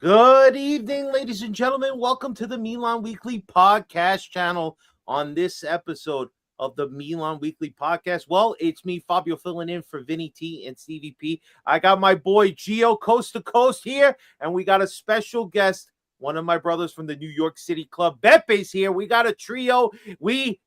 Good evening, ladies and gentlemen. Welcome to the Milan Weekly Podcast channel. On this episode of the Milan Weekly Podcast, well, it's me, Fabio, filling in for Vinny T and Stevie P. I got my boy Gio coast to coast here, and we got a special guest, one of my brothers from the New York City club, Bepe's here. We got a trio. We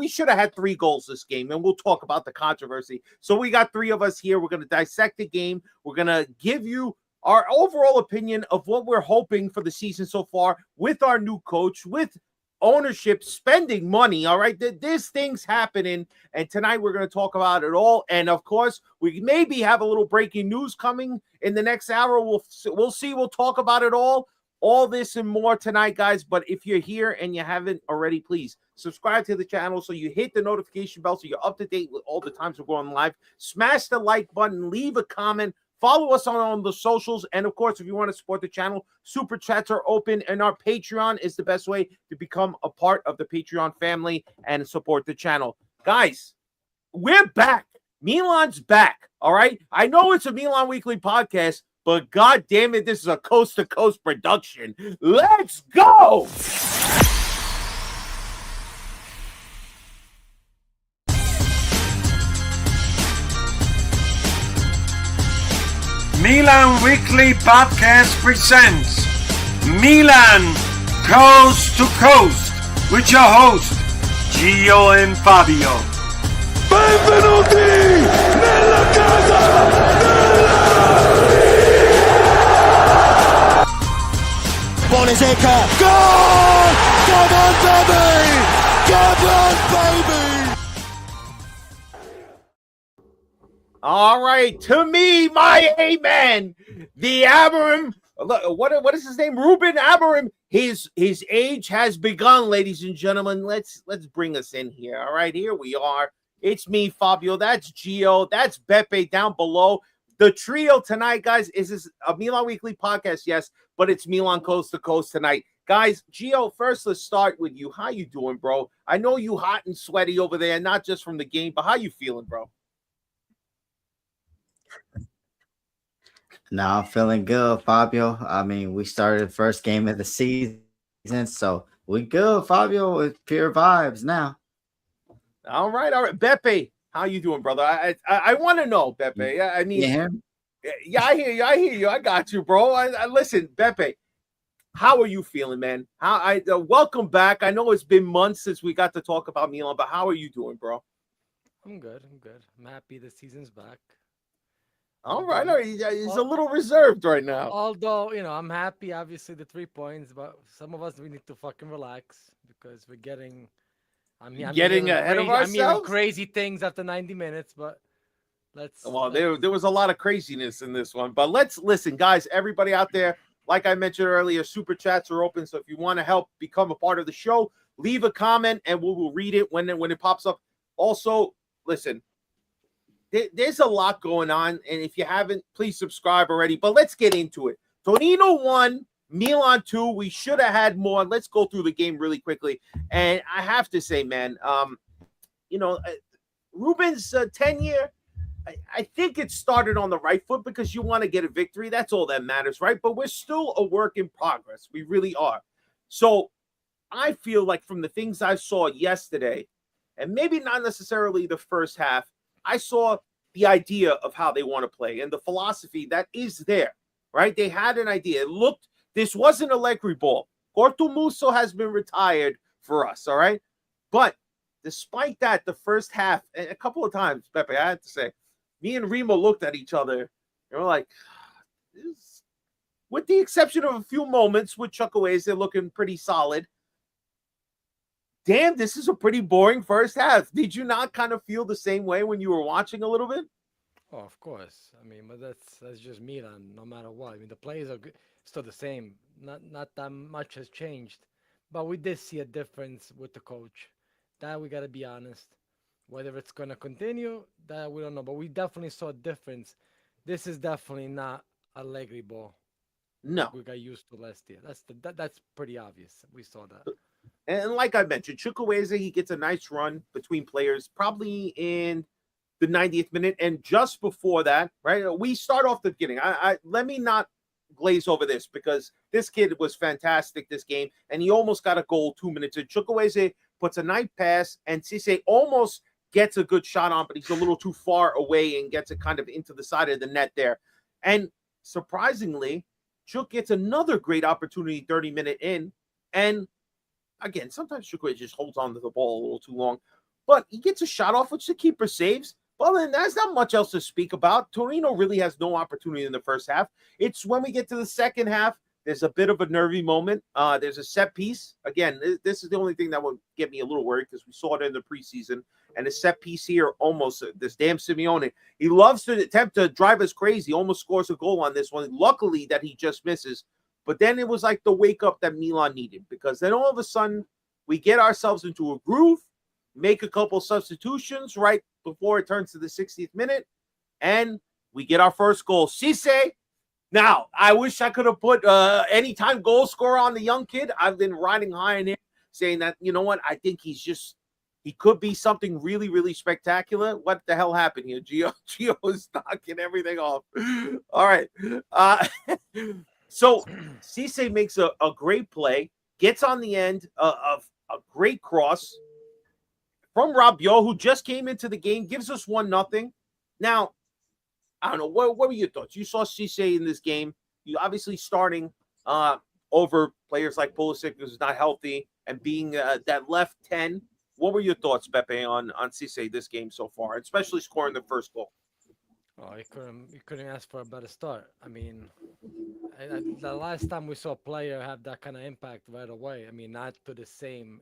should have had 3 goals this game, and we'll talk about the controversy. So we got 3 of us here. We're going to dissect the game. We're going to give you our overall opinion of what we're hoping for the season so far with our new coach, with ownership spending money. All right, there's things happening, and tonight we're going to talk about it all. And of course, we maybe have a little breaking news coming in the next hour. We'll see. We'll talk about it all this and more tonight, guys. But if you're here and you haven't already, please subscribe to the channel so you hit the notification bell so you're up to date with all the times we're going live. Smash the like button, leave a comment. Follow us on the socials. And, of course, if you want to support the channel, Super Chats are open. And our Patreon is the best way to become a part of the Patreon family and support the channel. Guys, we're back. Milan's back, all right? I know it's a Milan Weekly podcast, but God damn it, this is a coast-to-coast production. Let's go! Milan Weekly Podcast presents Milan Coast to Coast with your host, Gio and Fabio. Benvenuti nella casa della Poleseka. Goal! Come on, baby! Come on, baby! All right, to me, my amen. The Amorim, what is his name? Ruben Amorim. His age has begun, ladies and gentlemen. Let's bring us in here. All right, here we are. It's me, Fabio. That's Gio. That's Beppe down below. The trio tonight, guys, is a Milan Weekly podcast, yes, but it's Milan Coast to Coast tonight. Guys, Gio, first let's start with you. How you doing, bro? I know you hot and sweaty over there, not just from the game, but how you feeling, bro? No, I'm feeling good, Fabio. I mean, we started the first game of the season, so we good, Fabio, with pure vibes now. All right. Beppe, how you doing, brother? I want to know, Beppe. I mean, yeah, I hear you. I got you, bro. I listen, Beppe. How are you feeling, man? Welcome back. I know it's been months since we got to talk about Milan, but how are you doing, bro? I'm good. I'm happy the season's back. All right. He's a little reserved right now. Although, I'm happy, obviously, the 3 points, but some of us, we need to fucking relax because we're getting... I'm getting ahead of ourselves? I'm hearing crazy things after 90 minutes, but let's... Well, there was a lot of craziness in this one, but let's listen, guys, everybody out there, like I mentioned earlier, Super Chats are open, so if you want to help become a part of the show, leave a comment, and we will read it when it pops up. Also, listen, there's a lot going on, and if you haven't, please subscribe already. But let's get into it. Torino 1, Milan 2. We should have had more. Let's go through the game really quickly. And I have to say, man, Ruben's tenure, I think it started on the right foot because you want to get a victory. That's all that matters, right? But we're still a work in progress. We really are. So I feel like from the things I saw yesterday, and maybe not necessarily the first half, I saw the idea of how they want to play and the philosophy that is there, right? They had an idea. This wasn't Allegri ball. Cortumuso has been retired for us, all right? But despite that, the first half, and a couple of times, Pepe, I had to say, me and Remo looked at each other and we're like, with the exception of a few moments with Chukwueze looking pretty solid, damn, this is a pretty boring first half. Did you not kind of feel the same way when you were watching a little bit? Oh, of course. I mean, but that's just Milan, no matter what. I mean, the players are still the same. Not that much has changed. But we did see a difference with the coach. That we got to be honest. Whether it's going to continue, that we don't know. But we definitely saw a difference. This is definitely not Allegri ball. No. Like we got used to last year. That's pretty obvious. We saw that. And like I mentioned, Chukwueze, he gets a nice run between players, probably in the 90th minute. And just before that, right, we start off the beginning. Let me not glaze over this because this kid was fantastic this game, and he almost got a goal 2 minutes in. Chukwueze puts a nice pass, and Cisse almost gets a good shot on, but he's a little too far away and gets it kind of into the side of the net there. And surprisingly, Chuk gets another great opportunity 30-minute in, and again, sometimes Chukwueze just holds on to the ball a little too long, but he gets a shot off, which the keeper saves. Well, then there's not much else to speak about. Torino really has no opportunity in the first half. It's when we get to the second half, there's a bit of a nervy moment. There's a set piece. Again, this is the only thing that would get me a little worried because we saw it in the preseason. And a set piece here, almost this damn Simeone. He loves to attempt to drive us crazy, almost scores a goal on this one. Luckily that he just misses. But then it was like the wake up that Milan needed, because then all of a sudden we get ourselves into a groove, make a couple substitutions right before it turns to the 60th minute, and we get our first goal. Cisse. Now, I wish I could have put anytime goal scorer on the young kid. I've been riding high on him, saying that, you know what, I think he could be something really, really spectacular. What the hell happened here? Gio is knocking everything off. All right. So Cisse makes a great play, gets on the end of a great cross from Rabiot, who just came into the game, gives us 1-0. Now, I don't know, what were your thoughts? You saw Cisse in this game. You obviously starting over players like Pulisic, who's not healthy, and being that left 10. What were your thoughts, Pepe, on Cisse this game so far, especially scoring the first goal? Oh, you couldn't ask for a better start. I mean, the last time we saw a player have that kind of impact right away, I mean, not to the same,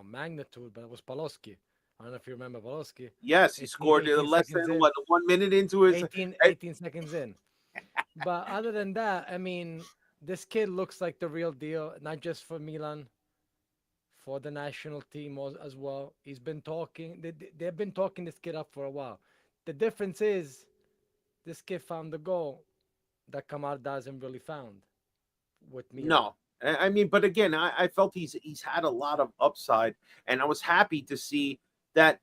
magnitude, but it was Paloski. I don't know if you remember Paloski. Yes, he scored in less than 1 minute into his 18 seconds in. But other than that, I mean, this kid looks like the real deal, not just for Milan, for the national team as well. He's been talking. They've been talking this kid up for a while. The difference is this kid found the goal that Kamar hasn't really found with Milan. No. I mean, but again, I felt he's had a lot of upside, and I was happy to see that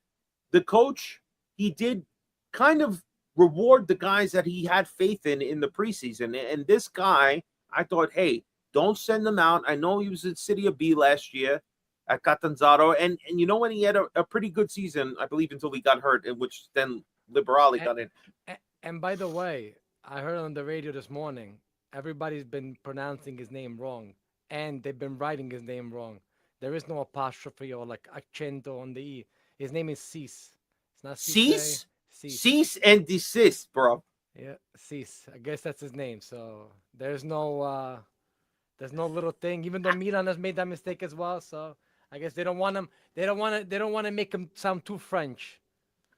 the coach, he did kind of reward the guys that he had faith in the preseason. And this guy, I thought, hey, don't send him out. I know he was at City of B last year at Catanzaro, and you know when he had a pretty good season, I believe, until he got hurt, in which then Liberali got in. And by the way, I heard on the radio this morning, everybody's been pronouncing his name wrong, and they've been writing his name wrong. There is no apostrophe or like accento on the E. His name is Cease. It's not Cease? Cease and desist, bro. Yeah, Cease. I guess that's his name. So there's no little thing. Even though Milan has made that mistake as well, so I guess they don't want him. They don't want to make him sound too French.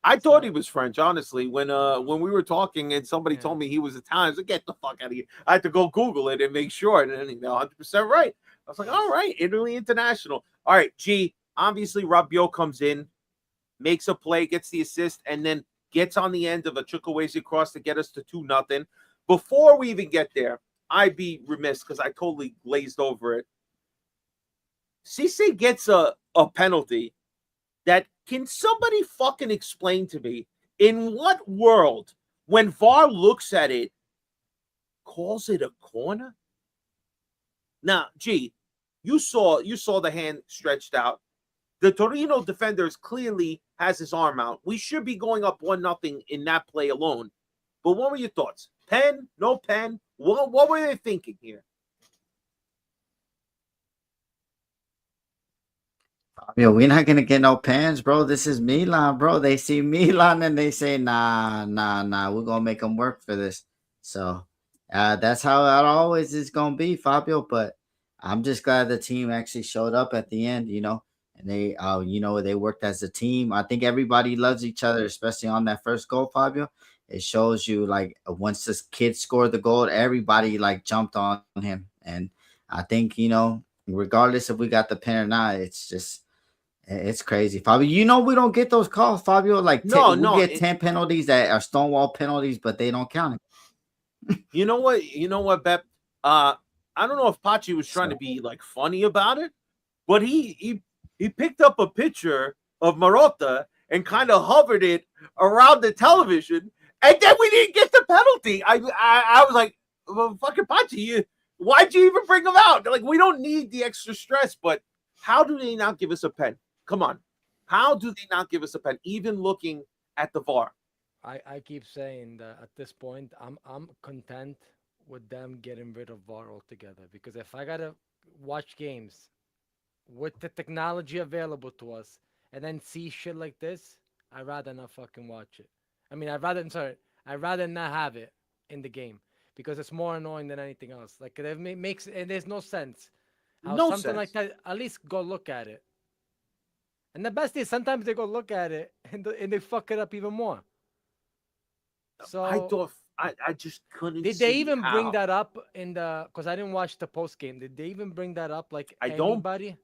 I thought he was French, honestly. When we were talking and somebody told me he was Italian, I was like, get the fuck out of here. I had to go Google it and make sure. And then 100% right. I was like, all right, Italy International. All right, G, obviously Rabiot comes in, makes a play, gets the assist, and then gets on the end of a Chukwueze cross to get us to 2-0. Before we even get there, I'd be remiss because I totally glazed over it. Cisse gets a penalty that, can somebody fucking explain to me in what world, when VAR looks at it, calls it a corner? Now, G, you saw the hand stretched out. The Torino defenders clearly has his arm out. We should be going up 1-0 in that play alone. But what were your thoughts? Pen? No pen? What were they thinking here? We're not gonna get no pens, bro. This is Milan, bro. They see Milan and they say, nah. We're gonna make them work for this. So that's how it always is gonna be, Fabio. But I'm just glad the team actually showed up at the end, and they, they worked as a team. I think everybody loves each other, especially on that first goal, Fabio. It shows you, like, once this kid scored the goal, everybody like jumped on him, and I think regardless if we got the pen or not, it's crazy, Fabio. We don't get those calls, Fabio. Like, we get 10 penalties that are stonewall penalties, but they don't count it. You know what, Bep? I don't know if Pachi was trying to be like funny about it, but he picked up a picture of Marotta and kind of hovered it around the television, and then we didn't get the penalty. I was like, fucking Pachi, why'd you even bring him out? Like, we don't need the extra stress, but how do they not give us a pen? Come on. How do they not give us a pen? Even looking at the VAR. I keep saying that at this point, I'm content with them getting rid of VAR altogether because if I gotta watch games with the technology available to us and then see shit like this, I'd rather not fucking watch it. I mean, I'd rather not have it in the game because it's more annoying than anything else. Like makes and there's no sense how No something like sense. that. At least go look at it. And the best is sometimes they go look at it and they fuck it up even more. I So thought I just couldn't did they see even bring how. that up in the? Because I didn't watch the post game. Did they even bring that up? Like I don't anybody?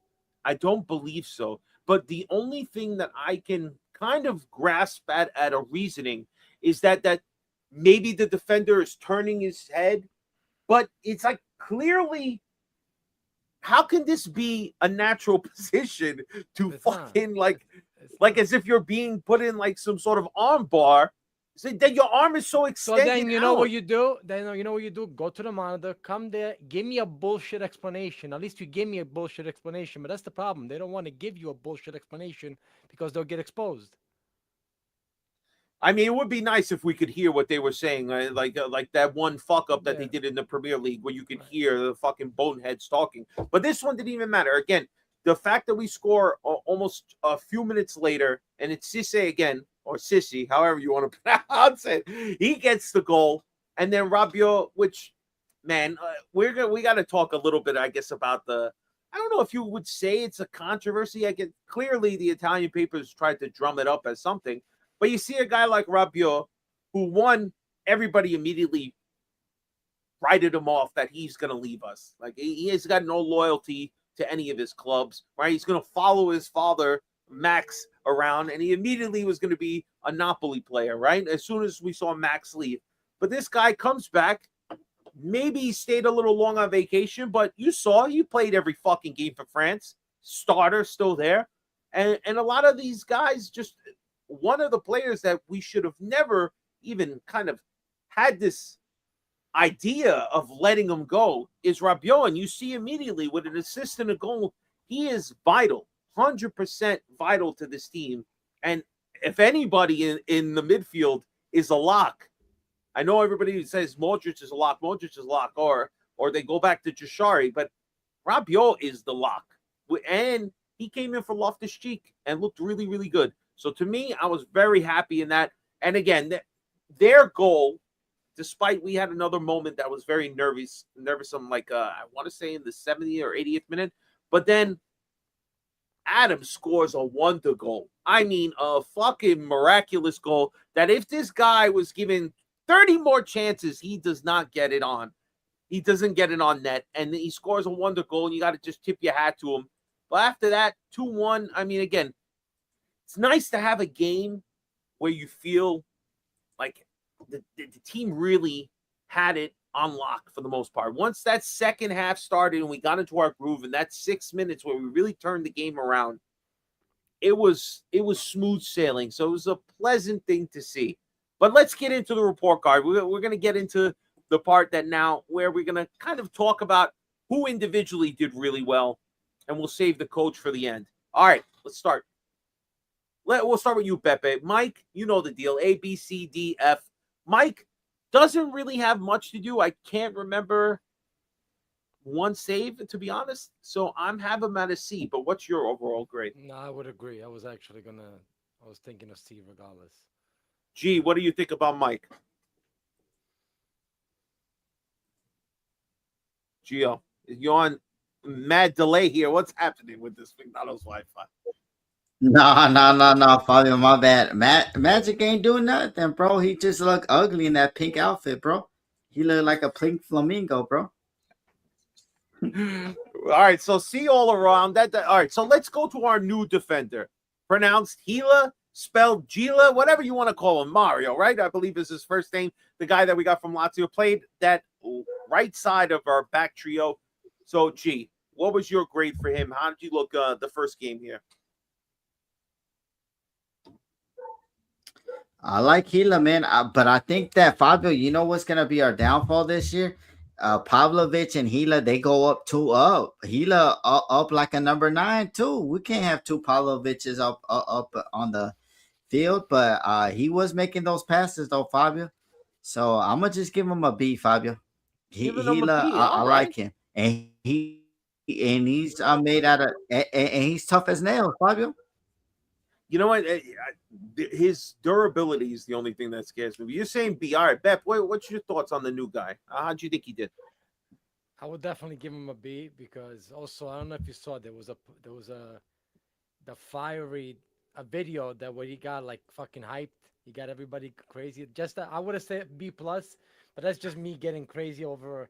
I don't believe so. But the only thing that I can kind of grasp at a reasoning is that maybe the defender is turning his head, but it's like clearly how can this be a natural position to It's not. fucking like It's like not. as if you're being put in like some sort of arm bar? So that your arm is so So extended then you know what out. you do? Then you know what you do? Go to the monitor, come there, give me a bullshit explanation. At least you give me a bullshit explanation. But that's the problem. They don't want to give you a bullshit explanation because they'll get exposed. I mean, it would be nice if we could hear what they were saying, like that one fuck up that they Yeah. did in the Premier League, where you could Right. hear the fucking boneheads talking. But this one didn't even matter. Again, the fact that we score almost a few minutes later, and it's Cisse again, or Sissy, however you want to pronounce it, he gets the goal, and then Rabiot, which, man, we got to talk a little bit, I guess, about the. I don't know if you would say it's a controversy. I get clearly the Italian papers tried to drum it up as something. But you see a guy like Rabiot, who won, everybody immediately writed him off that he's going to leave us. Like he has got no loyalty to any of his clubs, right? He's going to follow his father, Max, around, and he immediately was going to be a Napoli player, right? As soon as we saw Max leave. But this guy comes back. Maybe he stayed a little long on vacation, but you saw he played every fucking game for France. Starter still there. And a lot of these guys just one of the players that we should have never even kind of had this idea of letting him go is Rabiot. And you see immediately with an assist and a goal, he is vital, 100% vital to this team. And if anybody in the midfield is a lock, I know everybody says Modric is a lock, or they go back to Jashari, but Rabiot is the lock. And he came in for Loftus-Cheek and looked really, really good. So to me, I was very happy in that. And again, their goal, despite we had another moment that was very nervous. Like I want to say in the 70th or 80th minute, but then Adam scores a wonder goal. I mean, a fucking miraculous goal that if this guy was given 30 more chances, he does not get it on. He doesn't get it on net, and he scores a wonder goal, and you got to just tip your hat to him. But after that, 2-1, I mean, again, it's nice to have a game where you feel like the team really had it on lock for the most part. Once that second half started and we got into our groove, and that 6 minutes where we really turned the game around, it was smooth sailing. So it was a pleasant thing to see. But let's get into the report card. We're going to get into the part that now where we're going to kind of talk about who individually did really well, and we'll save the coach for the end. All right, let's start. We'll start with you, Pepe. Mike, you know the deal. A, B, C, D, F. Mike doesn't really have much to do. I can't remember one save, to be honest. So I'm having him at a C. But what's your overall grade? No, I would agree. I was thinking of C regardless. G, what do you think about Mike? Gio, you're on mad delay here. What's happening with this McDonald's Wi-Fi? No, Fabio, my bad. Magic ain't doing nothing, bro. He just look ugly in that pink outfit, bro. He look like a pink flamingo, bro. All right, so C all around. All right, so let's go to our new defender. Pronounced Gila, spelled Gila, whatever you want to call him. Mario, right? I believe is his first name. The guy that we got from Lazio played that right side of our back trio. So, G, what was your grade for him? How did you look the first game here? I like Gila, man, but I think that Fabio, you know what's gonna be our downfall this year Pavlovich and Gila, they go up 2-up. Gila up like a number 9 too. We can't have two Pavloviches up on the field, but he was making those passes though, Fabio. So I'm gonna just give him a B, Fabio. Giving him a Gila, B. I All like right. him, and he's made out of and he's tough as nails, Fabio. You know what? His durability is the only thing that scares me. You're saying B. All right, Bep, what's your thoughts on the new guy? How'd you think he did? I would definitely give him a B because also I don't know if you saw there was the fiery a video that where he got like fucking hyped. He got everybody crazy. Just I would have said B plus, but that's just me getting crazy over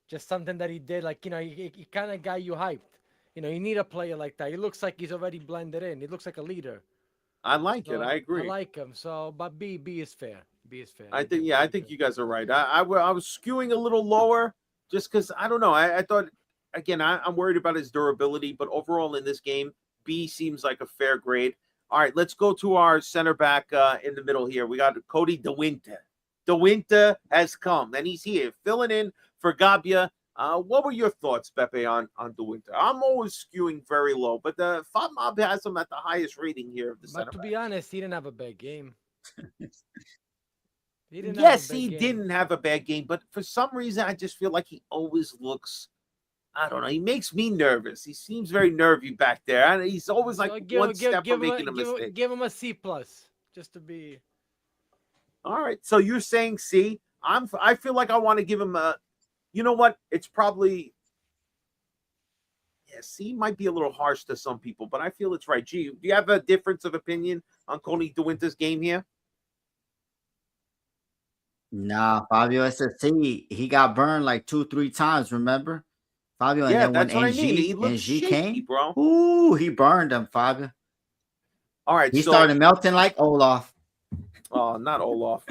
just something that he did. Like he kind of got you hyped. You need a player like that. He looks like he's already blended in. He looks like a leader. I like it. So I I agree. like him. So, but B is fair. B is fair. I think, yeah, I think you guys are right. I was skewing a little lower just because I don't know. I thought, again, I'm worried about his durability, but overall in this game, B seems like a fair grade. All right, let's go to our center back in the middle here. We got Cody DeWinter. DeWinter has come, and he's here filling in for Gabia. What were your thoughts, Pepe, on DeWinter? I'm always skewing very low, but the FOTMob has him at the highest rating here of the center But to back. be honest, he didn't have a bad game. Yes, he didn't have a bad game, but for some reason, I just feel like he always looks, I don't know, he makes me nervous. He seems very nervy back there, and he's always like one step from making a mistake. Give him a C plus, just to be. All right, so you're saying C. I feel like I want to give him a, you know what? It's probably, yeah, C might be a little harsh to some people, but I feel it's right. G, do you have a difference of opinion on Cody DeWinter's game here? Nah, Fabio, it's a C. He got burned like 2-3 times, remember? Fabio, and Yeah, then when that's what I mean. He looks NG shaky, came, bro. ooh, he burned him, Fabio. All right, He so started melting like Olaf. oh, not Olaf.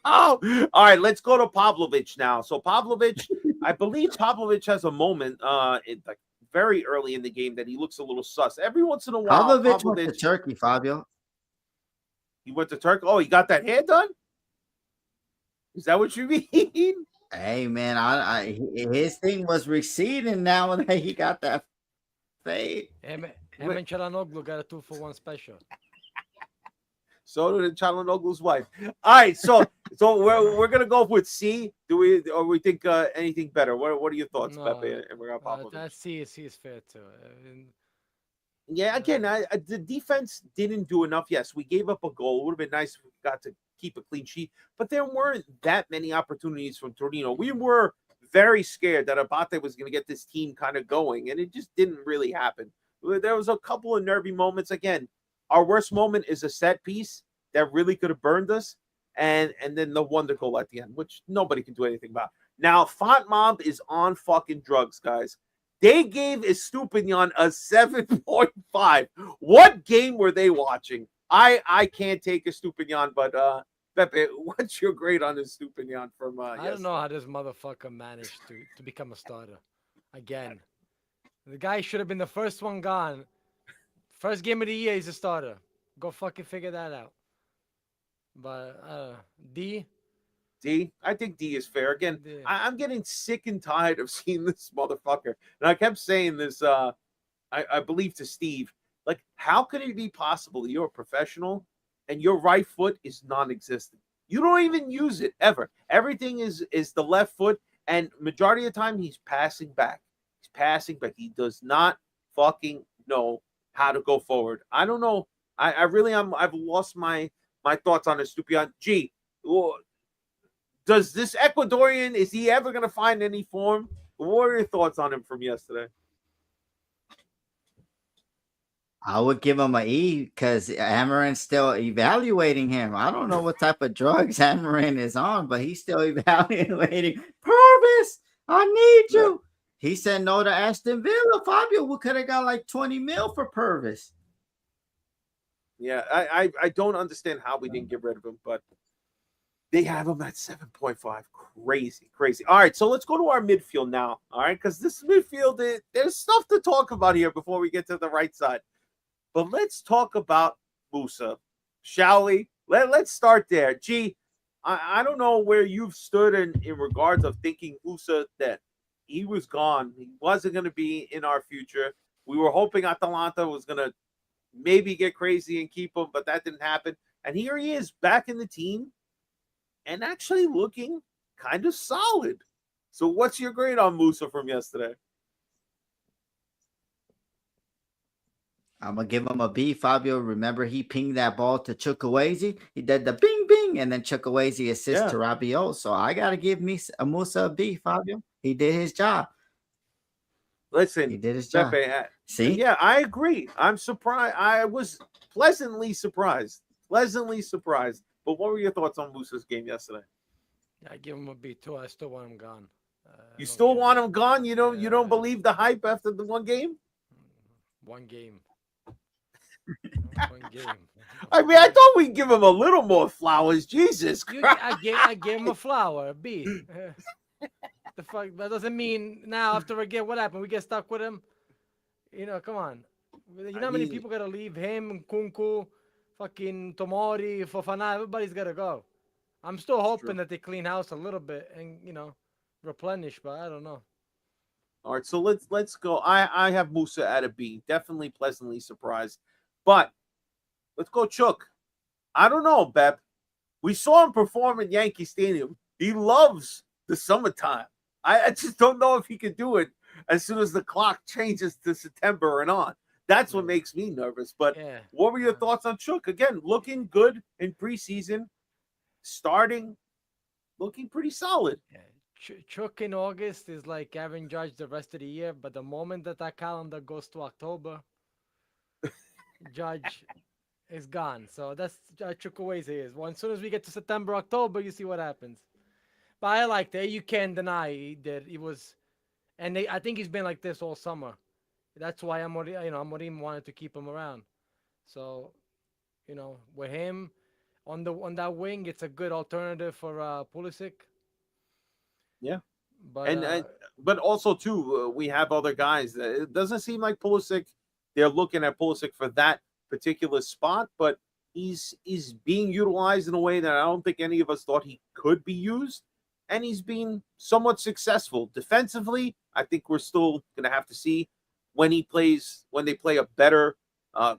All right, let's go to Pavlovich now. So Pavlovich, I believe Pavlovich has a moment like very early in the game that he looks a little sus. Every once in a while, Pavlovich went to Turkey, Fabio. He went to Turkey. Oh, he got that hair done? Is that what you mean? Hey man, his thing was receding now that he got that fade. Him and Chalanoglu got a 2-for-1 special. So did Chalanoglu's wife. All right, so we're gonna go with C. Do we, or we think anything better? What are your thoughts, No, Pepe? And we're gonna Pavlovich. That C is fair too. Yeah, again, the defense didn't do enough. Yes, we gave up a goal. It would have been nice if we got to keep a clean sheet, but there weren't that many opportunities from Torino. We were very scared that Abate was going to get this team kind of going, and it just didn't really happen. There was a couple of nervy moments. Again, our worst moment is a set piece that really could have burned us, and then the wonder goal at the end, which nobody can do anything about. Now, FOTMob is on fucking drugs, guys. They gave Estupinian a 7.5. What game were they watching? I can't take Estupinian, but Pepe, what's your grade on Estupinian from I don't know how this motherfucker managed to become a starter. Again. The guy should have been the first one gone. First game of the year, he's a starter. Go fucking figure that out. But D? D? I think D is fair. Again, D. I'm getting sick and tired of seeing this motherfucker. And I kept saying this, I believe, to Steve. Like, how could it be possible that you're a professional and your right foot is non-existent? You don't even use it ever. Everything is the left foot, and majority of the time he's passing back. He's passing back. He does not fucking know how to go forward. I don't know. I really am. I've lost my thoughts on Estupinian. G, does this Ecuadorian, is he ever going to find any form? What are your thoughts on him from yesterday? I would give him an E because Amarin's still evaluating him. I don't know what type of drugs Amarin is on, but he's still evaluating. Purvis, I need you. He said no to Aston Villa. Fabio, we could have got like 20 mil for Purvis. Yeah, I don't understand how we didn't get rid of him, but they have him at 7.5. Crazy. All right, so let's go to our midfield now. All right, because this midfield, there's stuff to talk about here before we get to the right side. But let's talk about Musa, shall we? Let's start there. G, I don't know where you've stood in regards of thinking Musa that he was gone. He wasn't going to be in our future. We were hoping Atalanta was going to maybe get crazy and keep him, but that didn't happen. And here he is back in the team and actually looking kind of solid. So what's your grade on Musa from yesterday? I'm gonna give him a B, Fabio. Remember, he pinged that ball to Chukwueze. He did the bing bing, and then Chukwueze assist to Rabiot. So I gotta give me a Musa a B, Fabio. He did his job. Listen, he did his job. Pepe, See? Yeah, I agree. I'm surprised. I was pleasantly surprised. But what were your thoughts on Musa's game yesterday? I give him a B too. I still want him gone. You still want him gone? You don't believe the hype after the one game? One game. One game. I mean, I thought we'd give him a little more flowers. Jesus Christ. I gave him a flower, a B. The fuck? That doesn't mean now after a game, what happened? We get stuck with him? Come on. You know how many people got to leave? Him, Kunku, fucking Tomori, Fofana. Everybody's got to go. I'm still hoping that they clean house a little bit and, replenish, but I don't know. All right, so let's go. I have Musa at a B. Definitely pleasantly surprised. But let's go Chook. I don't know, Beb. We saw him perform at Yankee Stadium. He loves the summertime. I just don't know if he could do it as soon as the clock changes to September and on. That's what makes me nervous. But what were your thoughts on Chook? Again, looking good in preseason, starting, looking pretty solid. Yeah. Chook in August is like Aaron Judge the rest of the year, but the moment that calendar goes to October, Judge is gone. So that's Chukwueze is. Well, as soon as we get to September, October, you see what happens. But I liked it. You can't deny that he was, and I think he's been like this all summer. That's why Amorim wanted to keep him around. So, with him on that wing, it's a good alternative for Pulisic. Yeah, but but also too, we have other guys. It doesn't seem like Pulisic. They're looking at Pulisic for that particular spot, but he's being utilized in a way that I don't think any of us thought he could be used, and he's been somewhat successful defensively. I think we're still going to have to see when they play a better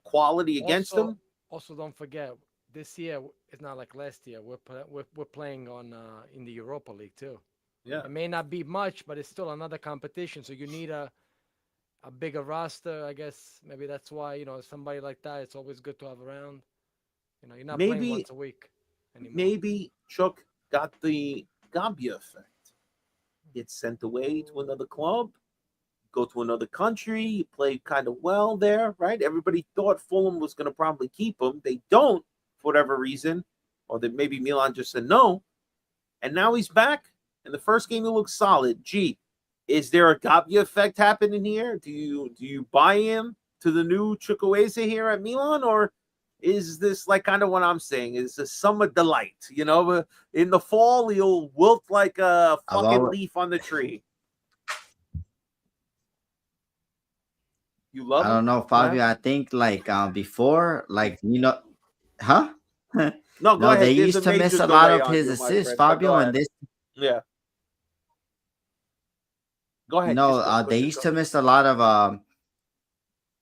quality against them. Also, don't forget this year it's not like last year. We're playing on in the Europa League too. Yeah, it may not be much, but it's still another competition. So you need a bigger roster, I guess. Maybe that's why somebody like that. It's always good to have around. You're not playing once a week anymore. Maybe Chuck got the Gambia effect. Gets sent away to another club, go to another country. You play kind of well there, right? Everybody thought Fulham was going to probably keep him. They don't, for whatever reason, or that maybe Milan just said no. And now he's back. In the first game, he looks solid. Gee, is there a Gambia effect happening here? Do you buy him to the new Chukwueze here at Milan, or is this like kind of what I'm saying? Is a summer delight? In the fall, he'll wilt like a fucking leaf on the tree. You love I him? don't know, Fabio. Yeah. I think before, huh? No, go ahead. They used to miss a lot of his assists, Fabio, and this. Yeah. Go ahead. No, they used to miss a lot of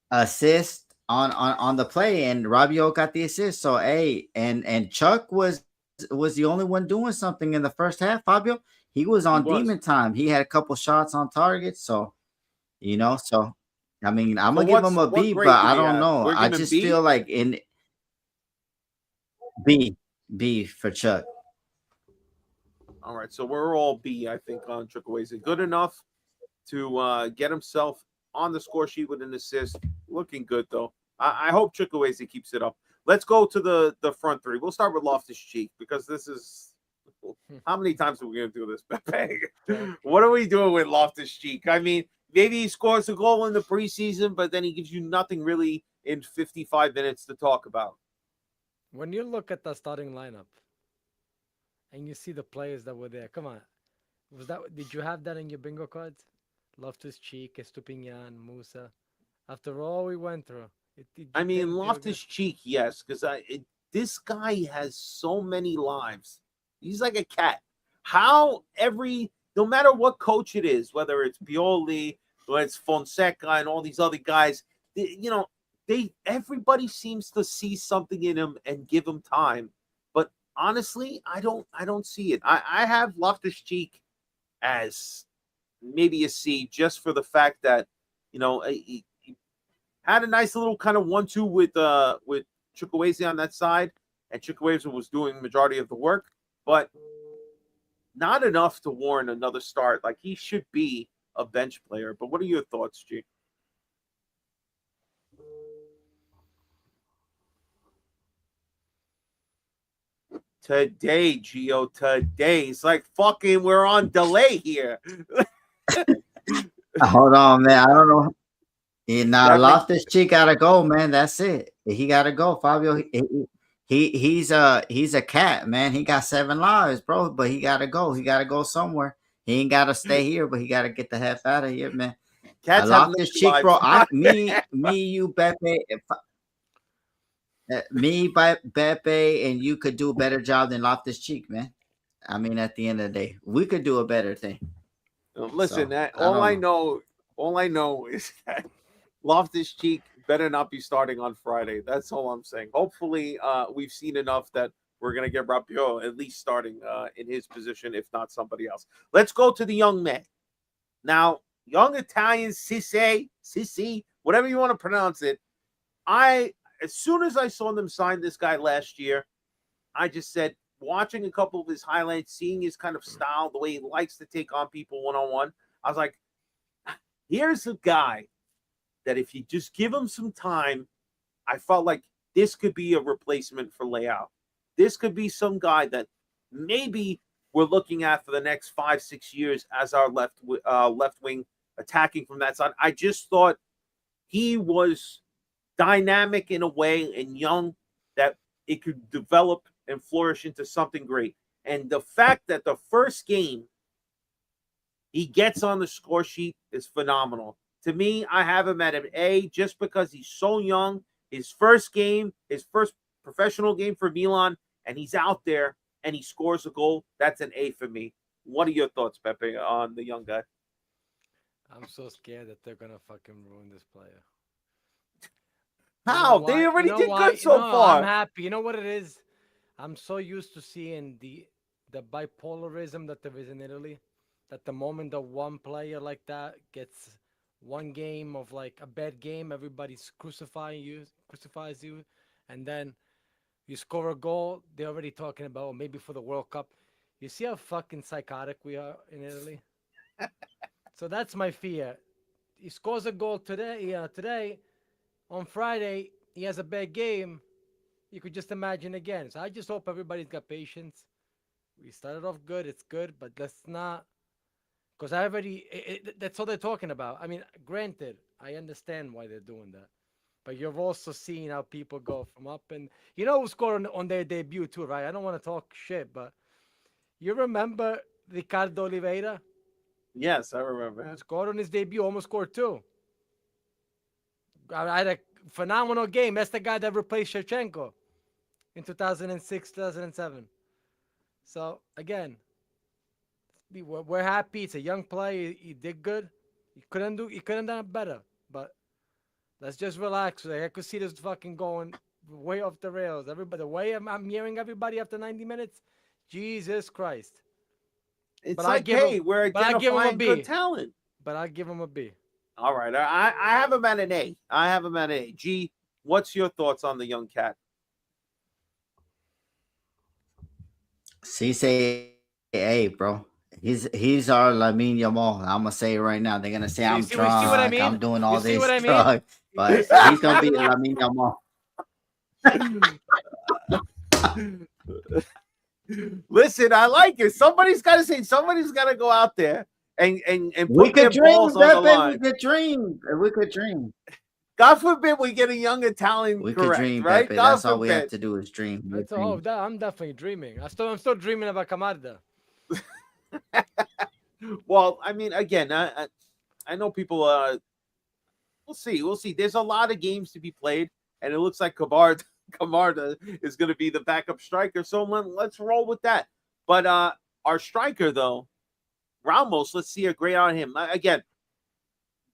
assists on the play, and Rabiot got the assist. So and Chuck was the only one doing something in the first half. Fabio, he was on demon time. He had a couple shots on target. So so I mean, I'm gonna give him a B, but I don't know. I just feel like in B for Chuck. All right, so we're all B, I think, on Chukwueze. Good enough to get himself on the score sheet with an assist. Looking good, though. I hope Chukwueze keeps it up. Let's go to the front three. We'll start with Loftus-Cheek because this is – how many times are we going to do this, Pepe? What are we doing with Loftus-Cheek? I mean, maybe he scores a goal in the preseason, but then he gives you nothing really in 55 minutes to talk about. When you look at the starting lineup and you see the players that were there, come on. Did you have that in your bingo cards? Loftus-Cheek, Estupinian, Musa. After all we went through. Loftus-Cheek, yes, because this guy has so many lives He's like a cat. How no matter what coach it is, whether it's Pioli, whether it's Fonseca, and all these other guys, everybody seems to see something in him and give him time. But honestly, I don't see it. I have Loftus-Cheek as maybe a C, just for the fact that he had a nice little kind of 1-2 with Chukwueze on that side, and Chukwueze was doing the majority of the work, but not enough to warrant another start. Like, he should be a bench player. But what are your thoughts, G? Today, Gio, today. It's like fucking we're on delay here. Hold on, man. I don't know. That Loftus-Cheek gotta go, man. That's it. He gotta go, Fabio. He's a cat, man. He got 7 lives, bro. But he gotta go. He gotta go somewhere. He ain't gotta stay here, but he gotta get the heck out of here, man. Cats have Loftus-Cheek, bro. You, Beppe, Beppe, and you could do a better job than Loftus-Cheek, man. I mean, at the end of the day, we could do a better thing. Listen, all I know is that Loftus-Cheek better not be starting on Friday. That's all I'm saying. Hopefully, we've seen enough that we're going to get Rabiot at least starting in his position, if not somebody else. Let's go to the young man. Now, young Italian Sissi, whatever you want to pronounce it, as soon as I saw them sign this guy last year, I just said, watching a couple of his highlights, seeing his kind of style, the way he likes to take on people one-on-one, I was like, here's a guy that if you just give him some time, I felt like this could be a replacement for Leao. This could be some guy that maybe we're looking at for the next 5-6 years as our left wing attacking from that side. I just thought he was dynamic in a way and young that it could develop and flourish into something great. And the fact that the first game he gets on the score sheet is phenomenal. To me, I have him at an A just because he's so young. His first game, his first professional game for Milan, and he's out there and he scores a goal. That's an A for me. What are your thoughts, Pepe, on the young guy? I'm so scared that they're gonna fucking ruin this player. How? They already did good so far. I'm happy. You know what it is? I'm so used to seeing the bipolarism that there is in Italy, that the moment that one player like that gets one game of like a bad game, everybody crucifies you, and then you score a goal, they're already talking about maybe for the World Cup. You see how fucking psychotic we are in Italy? So that's my fear. He scores a goal today, on Friday, he has a bad game. You could just imagine again. So I just hope everybody's got patience. We started off good. It's good, but let's not. Because that's all they're talking about. I mean, granted, I understand why they're doing that. But you've also seen how people go from up and... You know who scored on their debut too, right? I don't want to talk shit, but... You remember Ricardo Oliveira? Yes, I remember. He scored on his debut, almost scored 2. I had a phenomenal game. That's the guy that replaced Shevchenko in 2006, 2007. So, again, we're happy. It's a young player. He did good. He couldn't done it better. But let's just relax. I could see this fucking going way off the rails. Everybody, the way I'm hearing everybody after 90 minutes, Jesus Christ. It's but like, hey, we're identifying good talent. But I'll give him a B. All right. I have him at an A. I have him at an A. G, what's your thoughts on the young cat? Cisse A, bro. He's our Lamine Yamal. I'm gonna say it right now. They're gonna say I'm drunk. I'm doing all this drug, but he's gonna be Lamine Yamal. Listen, I like it. Somebody's got to say. Somebody's got to go out there and put we could their balls on the line. We could dream. God forbid we get a young Italian. We correct, could dream, right? Pepe. That's all we have to do is dream. That's all. I'm definitely dreaming. I'm still dreaming about Camarda. Well, I mean, again, I know people. We'll see. There's a lot of games to be played, and it looks like Camarda is going to be the backup striker. So let's roll with that. But our striker, though, Ramos, let's see a grade on him. Again,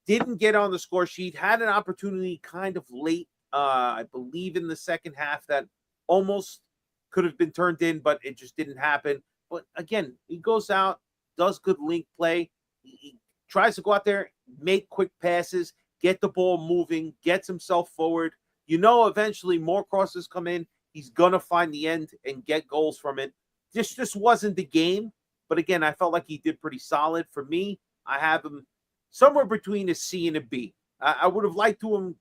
didn't get on the score sheet, had an opportunity kind of late, I believe in the second half that almost could have been turned in, but it just didn't happen. But again, he goes out, does good link play. He tries to go out there, make quick passes, get the ball moving, gets himself forward. You know, eventually more crosses come in. He's going to find the end and get goals from it. This just wasn't the game. But again, I felt like he did pretty solid. For me, I have him somewhere between a C and a B. I would have liked to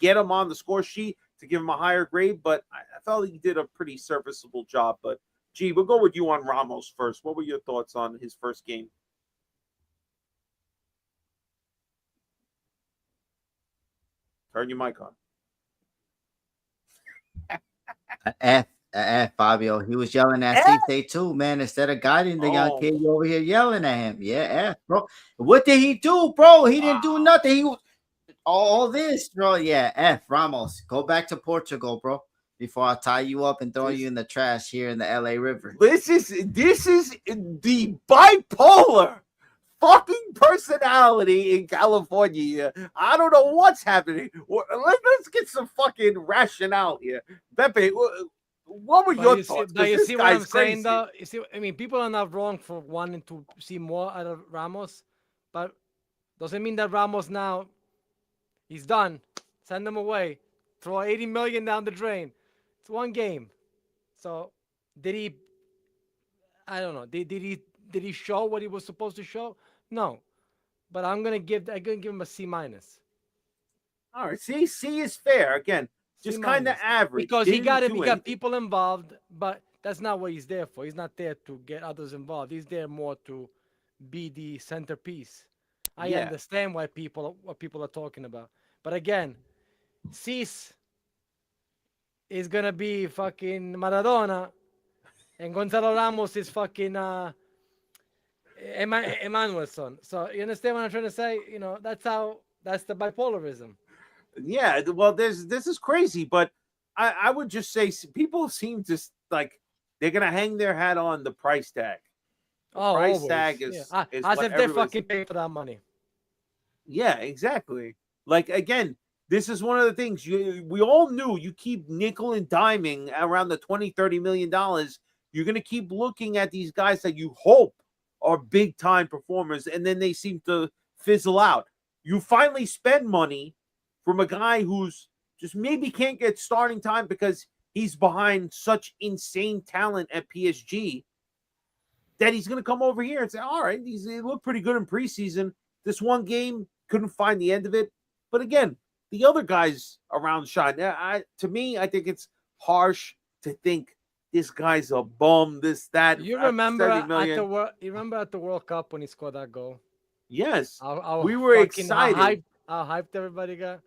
get him on the score sheet to give him a higher grade, but I felt he did a pretty serviceable job. But, gee, we'll go with you on Ramos first. What were your thoughts on his first game? Turn your mic on. Fabio. He was yelling at CJ too, man. Instead of guiding the young kid, you over here yelling at him. Yeah, F, bro. What did he do, bro? He didn't do nothing. He was all this, bro. Yeah, F, Ramos. Go back to Portugal, bro. Before I tie you up and throw you in the trash here in the LA River. This is the bipolar fucking personality in California. I don't know what's happening. Let's get some fucking rationale here. Beppe, what were your thoughts? You see what I'm saying, though? You see, I mean, people are not wrong for wanting to see more out of Ramos, but doesn't mean that Ramos now, he's done. Send him away. Throw 80 million down the drain. It's one game. So, did he? I don't know. Did he show what he was supposed to show? No, but I'm gonna give him a C minus. All right, C is fair. Again, just kind of average because he got people involved, but that's not what he's there for. He's not there to get others involved. He's there more to be the centerpiece. I understand what people are talking about, but again, Cease is gonna be fucking Maradona, and Gonzalo Ramos is fucking Emanuelson. So you understand what I'm trying to say? You know, that's the bipolarism. Yeah, well, this is crazy, but I would just say people seem to like they're gonna hang their hat on the price tag. Price tag is as if they're fucking paying for that money. Yeah, exactly. Like again, this is one of the things we all knew. You keep nickel and diming around the $20-30 million. You're gonna keep looking at these guys that you hope are big time performers, and then they seem to fizzle out. You finally spend money from a guy who's just maybe can't get starting time because he's behind such insane talent at PSG that he's going to come over here and say, all right, they look pretty good in preseason. This one game, couldn't find the end of it. But again, the other guys around shine. To me, I think it's harsh to think this guy's a bum, this, that. You remember at the World Cup when he scored that goal? Yes. We were excited. How hyped everybody got.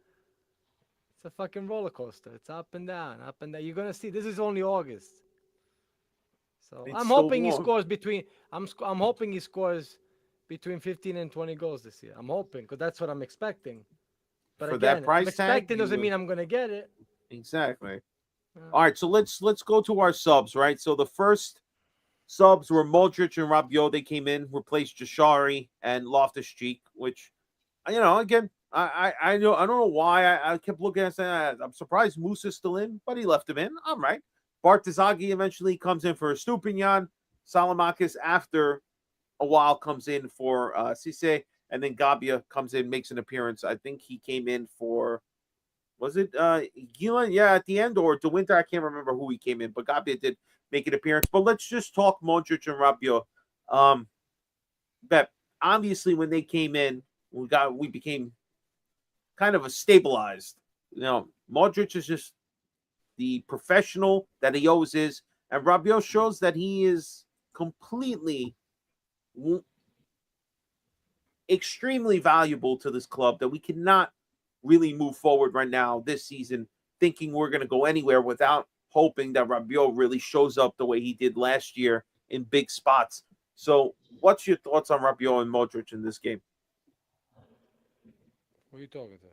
It's a fucking roller coaster. It's up and down, up and down. You're gonna see. This is only August, so I'm hoping he scores between. I'm hoping he scores between 15 and 20 goals this year. I'm hoping because that's what I'm expecting. But for again, that price expecting doesn't mean I'm gonna get it. Exactly. All right, so let's go to our subs. Right. So the first subs were Modric and Rabiot. They came in, replaced Jashari and Loftus-Cheek, which, again. I know I don't know why I kept looking at saying I'm surprised Musa's still in, but he left him in. I'm right. Bartazagi eventually comes in for Stupinian. Salamakis after a while comes in for Cisse, and then Gabia comes in, makes an appearance. I think he came in for was it Gilan? Yeah, at the end, or De Winter. I can't remember who he came in, but Gabia did make an appearance. But let's just talk Modric and Rabiot. But obviously when they came in, we became kind of a stabilized. Modric is just the professional that he always is, and Rabiot shows that he is completely extremely valuable to this club, that we cannot really move forward right now this season thinking we're going to go anywhere without hoping that Rabiot really shows up the way he did last year in big spots. So what's your thoughts on Rabiot and Modric in this game? Who are you talking to?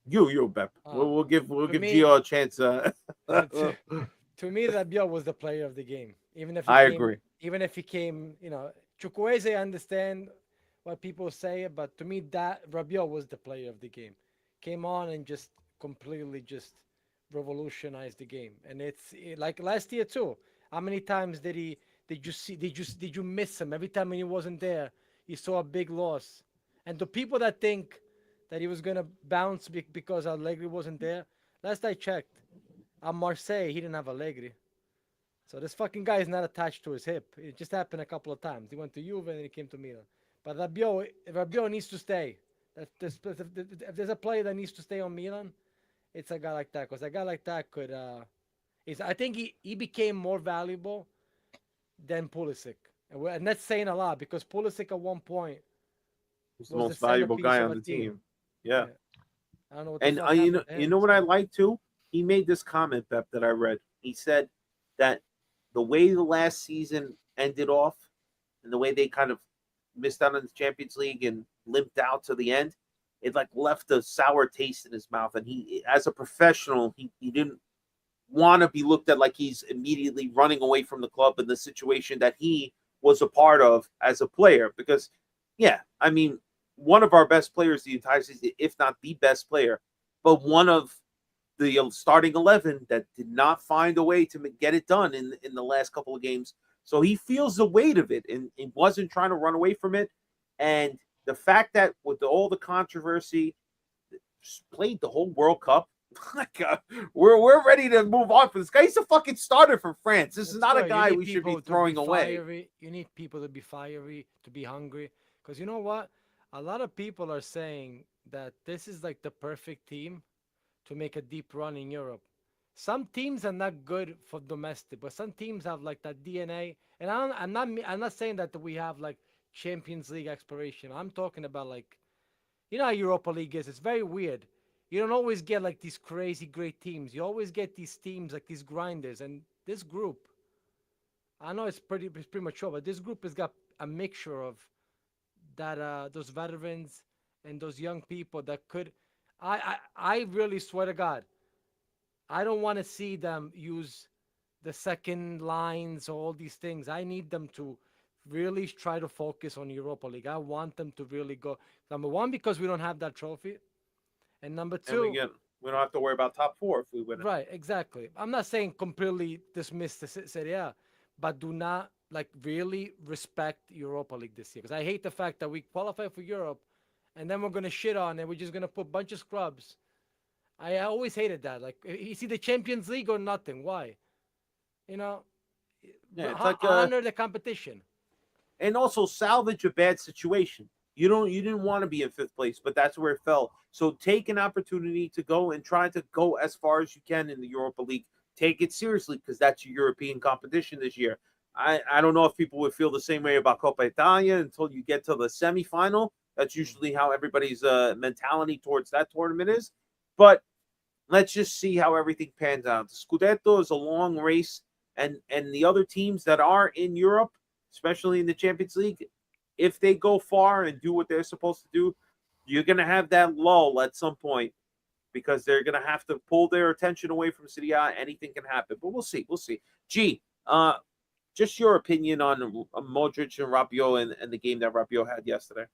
You, Bep. We'll give Gio a chance. To me, Rabiot was the player of the game. Even if Even if he came, Chukwueze, I understand what people say, but to me, that Rabiot was the player of the game. Came on and just completely just revolutionized the game. And like last year too. How many times did you miss him? Every time when he wasn't there, you saw a big loss. And the people that think that he was gonna bounce because Allegri wasn't there, last I checked, at Marseille he didn't have Allegri. So this fucking guy is not attached to his hip. It just happened a couple of times. He went to Juve and then he came to Milan. But Rabiot needs to stay. If there's a player that needs to stay on Milan, it's a guy like that. Because a guy like that could. I think he became more valuable than Pulisic. And that's saying a lot because Pulisic at one point He's the most valuable guy on the team. Yeah. I don't know what And you know what I like too? He made this comment, Pep, that I read. He said that the way the last season ended off and the way they kind of missed out on the Champions League and limped out to the end, it like left a sour taste in his mouth. And he, as a professional, he didn't want to be looked at like he's immediately running away from the club in the situation that he was a part of as a player. Because, yeah, I mean, one of our best players the entire season, if not the best player, but one of the starting 11 that did not find a way to get it done in the last couple of games. So he feels the weight of it and wasn't trying to run away from it. And the fact that with all the controversy, played the whole World Cup, we're ready to move on for this guy. He's a fucking starter for France. This is not a guy we should be throwing away. You need people to be fiery, to be hungry. Because you know what? A lot of people are saying that this is like the perfect team to make a deep run in Europe. Some teams are not good for domestic, but some teams have like that DNA. And I'm not saying that we have like Champions League aspiration. I'm talking about like, you know how Europa League is. It's very weird. You don't always get like these crazy great teams. You always get these teams like these grinders. And this group, I know it's pretty premature, but this group has got a mixture of that those veterans and those young people that could. I really swear to God, I don't want to see them use the second lines or all these things. I need them to really try to focus on Europa League. I want them to really go. Number one, because we don't have that trophy. And number two, we don't have to worry about top four if we win it. Right, exactly. I'm not saying completely dismiss the Serie A, but do not like really respect Europa League this year. Because I hate the fact that we qualify for Europe and then we're going to shit on it. We're just going to put a bunch of scrubs. I always hated that. Like, you see the Champions League or nothing. Why? Yeah, it's like honor the competition. And also salvage a bad situation. You didn't want to be in fifth place, but that's where it fell. So take an opportunity to go and try to go as far as you can in the Europa League. Take it seriously because that's your European competition this year. I don't know if people would feel the same way about Coppa Italia until you get to the semifinal. That's usually how everybody's mentality towards that tournament is. But let's just see how everything pans out. The Scudetto is a long race, and the other teams that are in Europe, especially in the Champions League, if they go far and do what they're supposed to do, you're going to have that lull at some point because they're going to have to pull their attention away from Serie A. Anything can happen, but we'll see. We'll see. Just your opinion on Modric and Rabiot and the game that Rabiot had yesterday.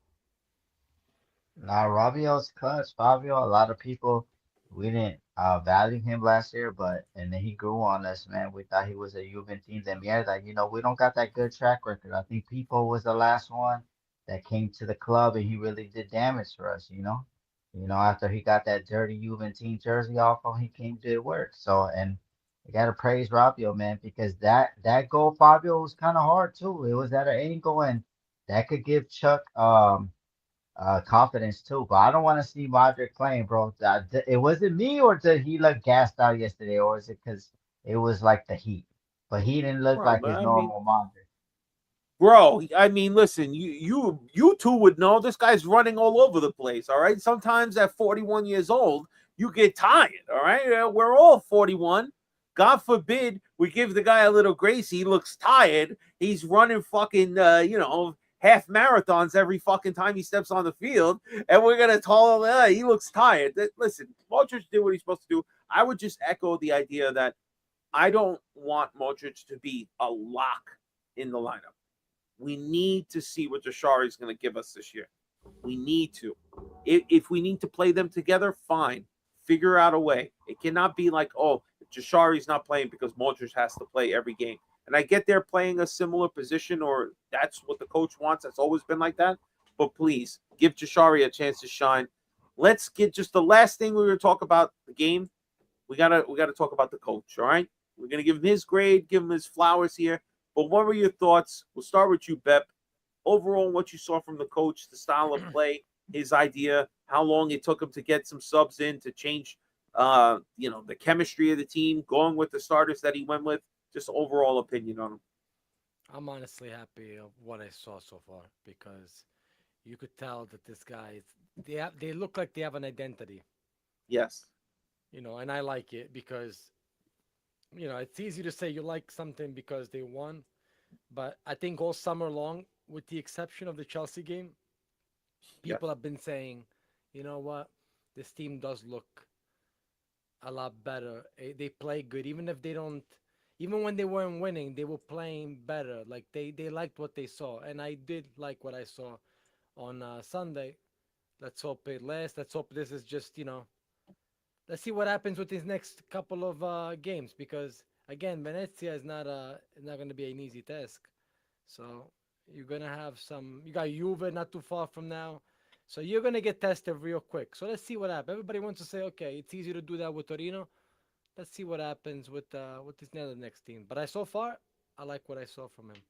Nah, Rabiot's clutch. Fabio, a lot of people, we didn't value him last year, and then he grew on us, man. We thought he was a Juventus de mierda. We don't got that good track record. I think Pipo was the last one that came to the club, and he really did damage for us, after he got that dirty Juventus jersey off him, he came to work. So, and you got to praise Rabiot, man, because that goal, Fabio, was kind of hard, too. It was at an angle, and that could give Chuck confidence too, but I don't want to see Modric playing, bro. It wasn't me, or did he look gassed out yesterday, or is it because it was like the heat? But he didn't look like his normal Modric. Bro, I mean, listen, you two would know this guy's running all over the place. All right, sometimes at 41 years old, you get tired. All right, we're all 41. God forbid we give the guy a little grace. He looks tired. He's running fucking, half marathons every fucking time he steps on the field, and we're gonna tell him he looks tired. Listen, Modric did what he's supposed to do. I would just echo the idea that I don't want Modric to be a lock in the lineup. We need to see what Jashari is going to give us this year. We need to. If we need to play them together, fine. Figure out a way. It cannot be like, oh, Jashari's not playing because Modric has to play every game. And I get they're playing a similar position, or that's what the coach wants. It's always been like that. But please, give Jashari a chance to shine. Let's get just the last thing we were to talk about the game. We gotta talk about the coach, all right? We're gonna give him his grade, give him his flowers here. But what were your thoughts? We'll start with you, Bep. Overall, what you saw from the coach, the style of play, his idea, how long it took him to get some subs in to change, the chemistry of the team, going with the starters that he went with. Just overall opinion on him. I'm honestly happy of what I saw so far because you could tell that this guy they look like they have an identity, Yes. and I like it because it's easy to say you like something because they won, but I think all summer long, with the exception of the Chelsea game, people have been saying, you know what, this team does look a lot better. They play good, even if they don't. Even when they weren't winning, they were playing better. Like they liked what they saw, and I did like what I saw on Sunday. Let's hope it lasts. Let's hope this is just Let's see what happens with these next couple of games because again, Venezia is not going to be an easy task. So you're gonna have some. You got Juve not too far from now, so you're gonna get tested real quick. So let's see what happens. Everybody wants to say, okay, it's easy to do that with Torino. Let's see what happens with this next team. But so far, I like what I saw from him.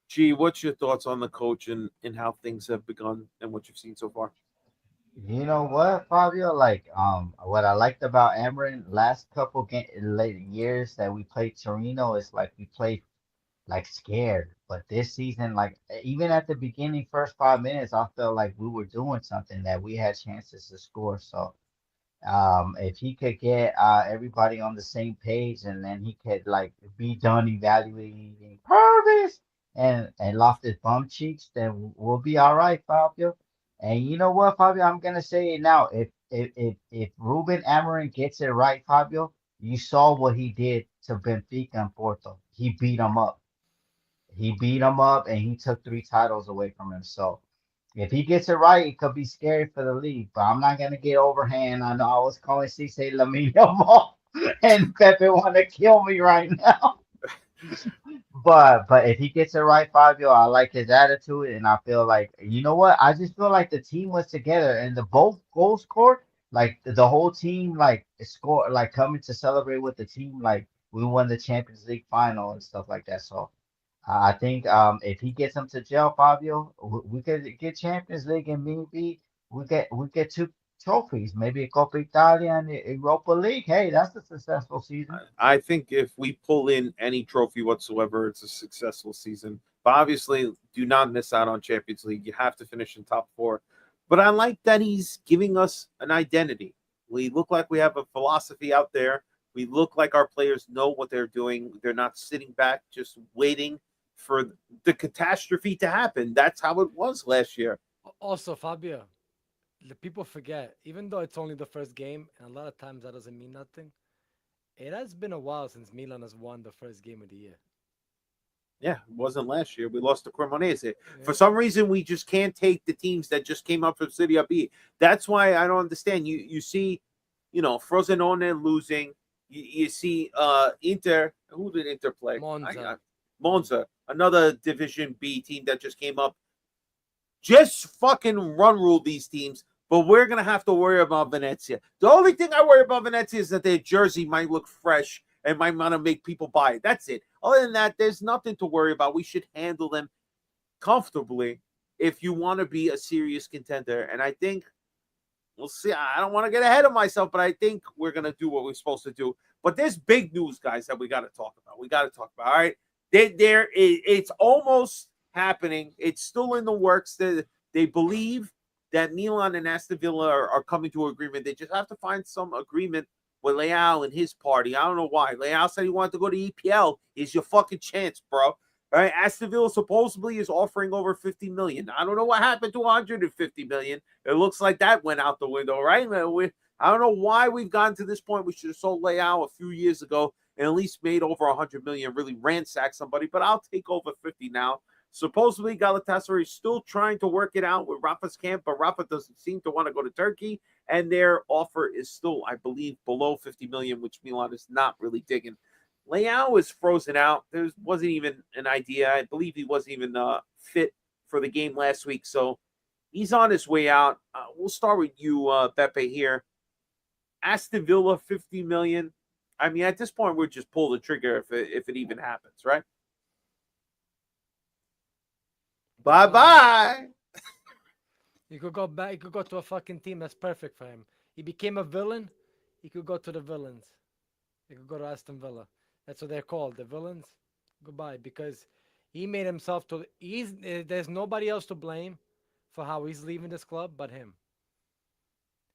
Gee, what's your thoughts on the coach and how things have begun and what you've seen so far? You know what, Fabio? Like, what I liked about Amarin last couple late years that we played Torino is like we played like scared. But this season, like even at the beginning, first 5 minutes, I felt like we were doing something that we had chances to score. So if he could get everybody on the same page and then he could like be done evaluating Purvis and Loftus bum cheeks, then we'll be all right, Fabio. And you know what, Fabio? I'm gonna say it now. If Ruben Amorim gets it right, Fabio, you saw what he did to Benfica and Porto. He beat them up. He beat them up and he took 3 titles away from him. So if he gets it right, it could be scary for the league. But I'm not gonna get overhand. I know I was calling Cisse Lamine Yamal and Pepe want to kill me right now. But if he gets it right, Fabio, I like his attitude, and I feel like you know what? I just feel like the team was together, and the both goals scored, like the whole team, like score, like coming to celebrate with the team, like we won the Champions League final and stuff like that. So I think if he gets him to jail, Fabio, we could get Champions League and maybe we get 2 trophies, maybe a Coppa Italia and a Europa League. Hey, that's a successful season. I think if we pull in any trophy whatsoever, it's a successful season. But obviously, do not miss out on Champions League. You have to finish in top 4. But I like that he's giving us an identity. We look like we have a philosophy out there. We look like our players know what they're doing. They're not sitting back just waiting for the catastrophe to happen. That's how it was last year. Also, Fabio, the people forget, even though it's only the first game, and a lot of times that doesn't mean nothing, it has been a while since Milan has won the first game of the year. Yeah, it wasn't last year. We lost to Cremonese. Yeah. For some reason, we just can't take the teams that just came up from Serie B. That's why I don't understand. You see, Frosinone losing. You see Inter. Who did Inter play? Monza, another Division B team that just came up. Just fucking run rule these teams, but we're going to have to worry about Venezia. The only thing I worry about Venezia is that their jersey might look fresh and might want to make people buy it. That's it. Other than that, there's nothing to worry about. We should handle them comfortably if you want to be a serious contender. And I think we'll see. I don't want to get ahead of myself, but I think we're going to do what we're supposed to do. But there's big news, guys, that we got to talk about. All right. It's almost happening. It's still in the works. They believe that Milan and Aston Villa are coming to an agreement. They just have to find some agreement with Leao and his party. I don't know why. Leao said he wanted to go to EPL. Is your fucking chance, bro. All right, Aston Villa supposedly is offering over 50 million. I don't know what happened to 150 million. It looks like that went out the window, right? I don't know why we've gotten to this point. We should have sold Leao a few years ago and at least made over 100 million, really ransacked somebody. But I'll take over 50 now. Supposedly, Galatasaray is still trying to work it out with Rafa's camp, but Rafa doesn't seem to want to go to Turkey, and their offer is still, I believe, below 50 million, which Milan is not really digging. Leao is frozen out. There wasn't even an idea. I believe he wasn't even fit for the game last week, so he's on his way out. We'll start with you, Beppe, here. Aston Villa, 50 million. I mean, at this point, we'll just pull the trigger if it even happens, right? Bye-bye. He could go back. He could go to a fucking team that's perfect for him. He became a villain. He could go to the villains. He could go to Aston Villa. That's what they're called, the villains. Goodbye, because he made himself to. There's nobody else to blame for how he's leaving this club but him.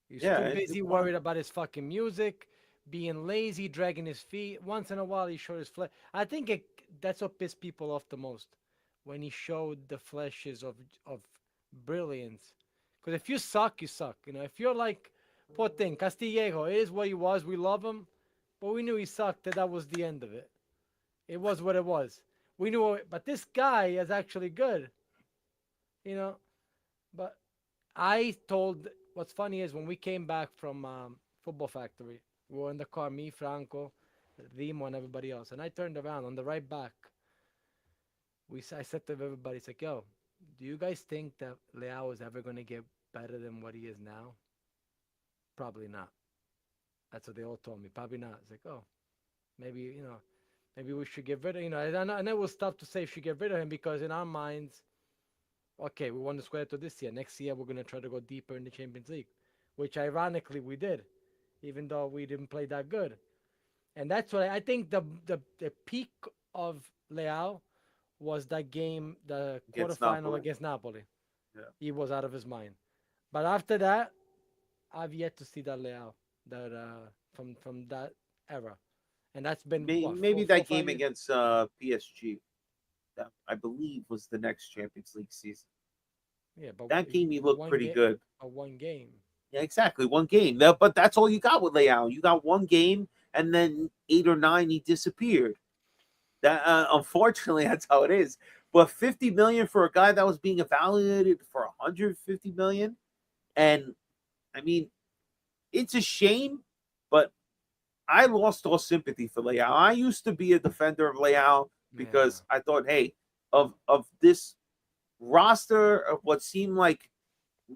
He's too busy worried about his fucking music, being lazy, dragging his feet. Once in a while, he showed his flesh. I think that's what pissed people off the most, when he showed the flashes of brilliance. Because if you suck, you suck. You know, if you're like, poor thing, Castillejo, it is what he was. We love him, but we knew he sucked. That was the end of it. It was what it was. We knew it, but this guy is actually good. You know, but what's funny is when we came back from Football Factory, we were in the car, me, Franco, Rimo, and everybody else. And I turned around on the right back. I said to everybody, it's like, yo, do you guys think that Leao is ever going to get better than what he is now? Probably not. That's what they all told me. Probably not. It's like, oh, maybe we should get rid of, and it was tough to say if we should get rid of him, because in our minds, okay, we won the Scudetto this year. Next year, we're going to try to go deeper in the Champions League, which ironically we did, even though we didn't play that good. And that's what I think the peak of Leao was that game, the quarterfinal against Napoli. Yeah. He was out of his mind. But after that, I've yet to see that Leao from that era. And that's been maybe that game against PSG, that I believe was the next Champions League season. Yeah, but that game he looked pretty good. One game. Yeah, exactly, one game. But that's all you got with Leao. You got one game, and then 8 or 9 he disappeared. That unfortunately, that's how it is. But 50 million for a guy that was being evaluated for 150 million, and I mean, it's a shame, but I lost all sympathy for Leao. I used to be a defender of Leao because I thought, hey, of this roster of what seemed like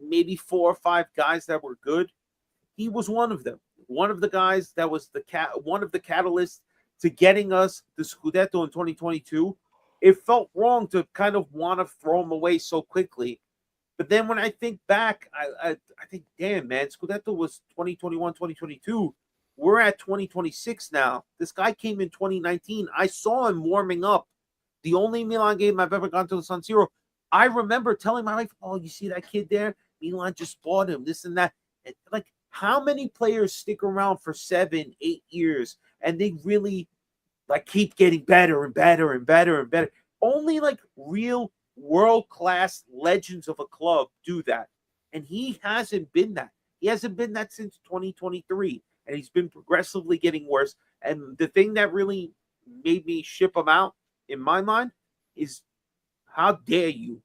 maybe 4 or 5 guys that were good, he was one of them. One of the guys that was one of the catalysts to getting us the Scudetto in 2022. It felt wrong to kind of want to throw him away so quickly. But then when I think back, I think, damn, man, Scudetto was 2021, 2022. We're at 2026 now. This guy came in 2019. I saw him warming up. The only Milan game I've ever gone to the San Siro. I remember telling my wife, oh, you see that kid there? Milan just bought him, this and that. And like, how many players stick around for 7, 8 years and they really like keep getting better and better and better and better? Only like real world-class legends of a club do that. And he hasn't been that. He hasn't been that since 2023. And he's been progressively getting worse. And the thing that really made me ship him out, in my mind, is how dare you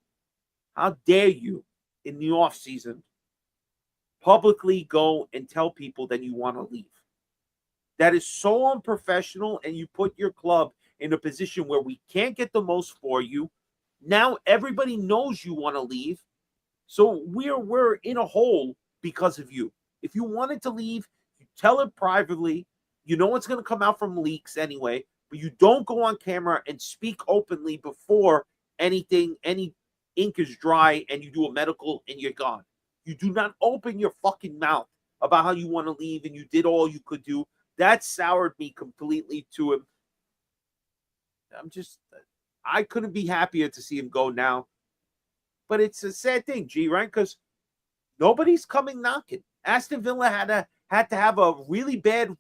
in the offseason publicly go and tell people that you want to leave. That is so unprofessional, and you put your club in a position where we can't get the most for you. Now everybody knows you want to leave. So we're in a hole because of you. If you wanted to leave, you tell it privately. You know what's going to come out from leaks anyway, but you don't go on camera and speak openly before any ink is dry and you do a medical and you're gone. You do not open your fucking mouth about how you want to leave and you did all you could do. That soured me completely to him. I couldn't be happier to see him go now. But it's a sad thing, G, right? Because nobody's coming knocking. Aston Villa had to have a really bad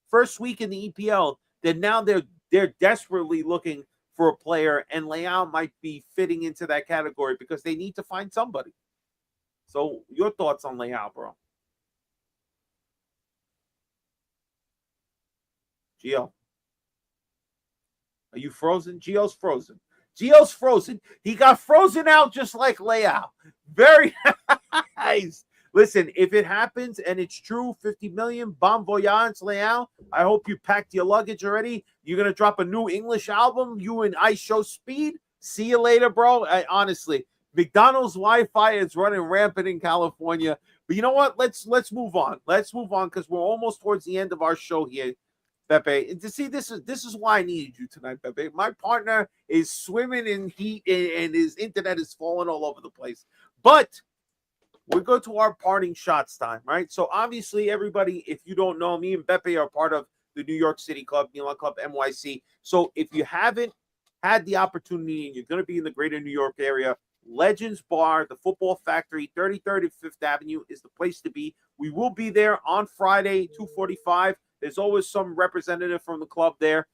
first week in the EPL. That now they're desperately looking for a player, and Leao might be fitting into that category because they need to find somebody. So, your thoughts on Leao, bro? Gio. Are you frozen? Gio's frozen. Gio's frozen. He got frozen out just like Leao. Very nice. Listen, if it happens and it's true, 50 million, bon voyage, Leao. I hope you packed your luggage already. You're going to drop a new English album, you and I Show Speed. See you later, bro. Honestly, McDonald's Wi-Fi is running rampant in California. But you know what? Let's move on. Let's move on because we're almost towards the end of our show here, Pepe. And to see this is why I needed you tonight, Pepe. My partner is swimming in heat and his internet is falling all over the place. But we go to our parting shots time, right? So obviously, everybody, if you don't know, me and Pepe are part of the New York City Club, Milan Club NYC. So if you haven't had the opportunity and you're going to be in the greater New York area, Legends Bar, the Football Factory, 33rd and 5th Avenue is the place to be. We will be there on Friday, 2:45. There's always some representative from the club there.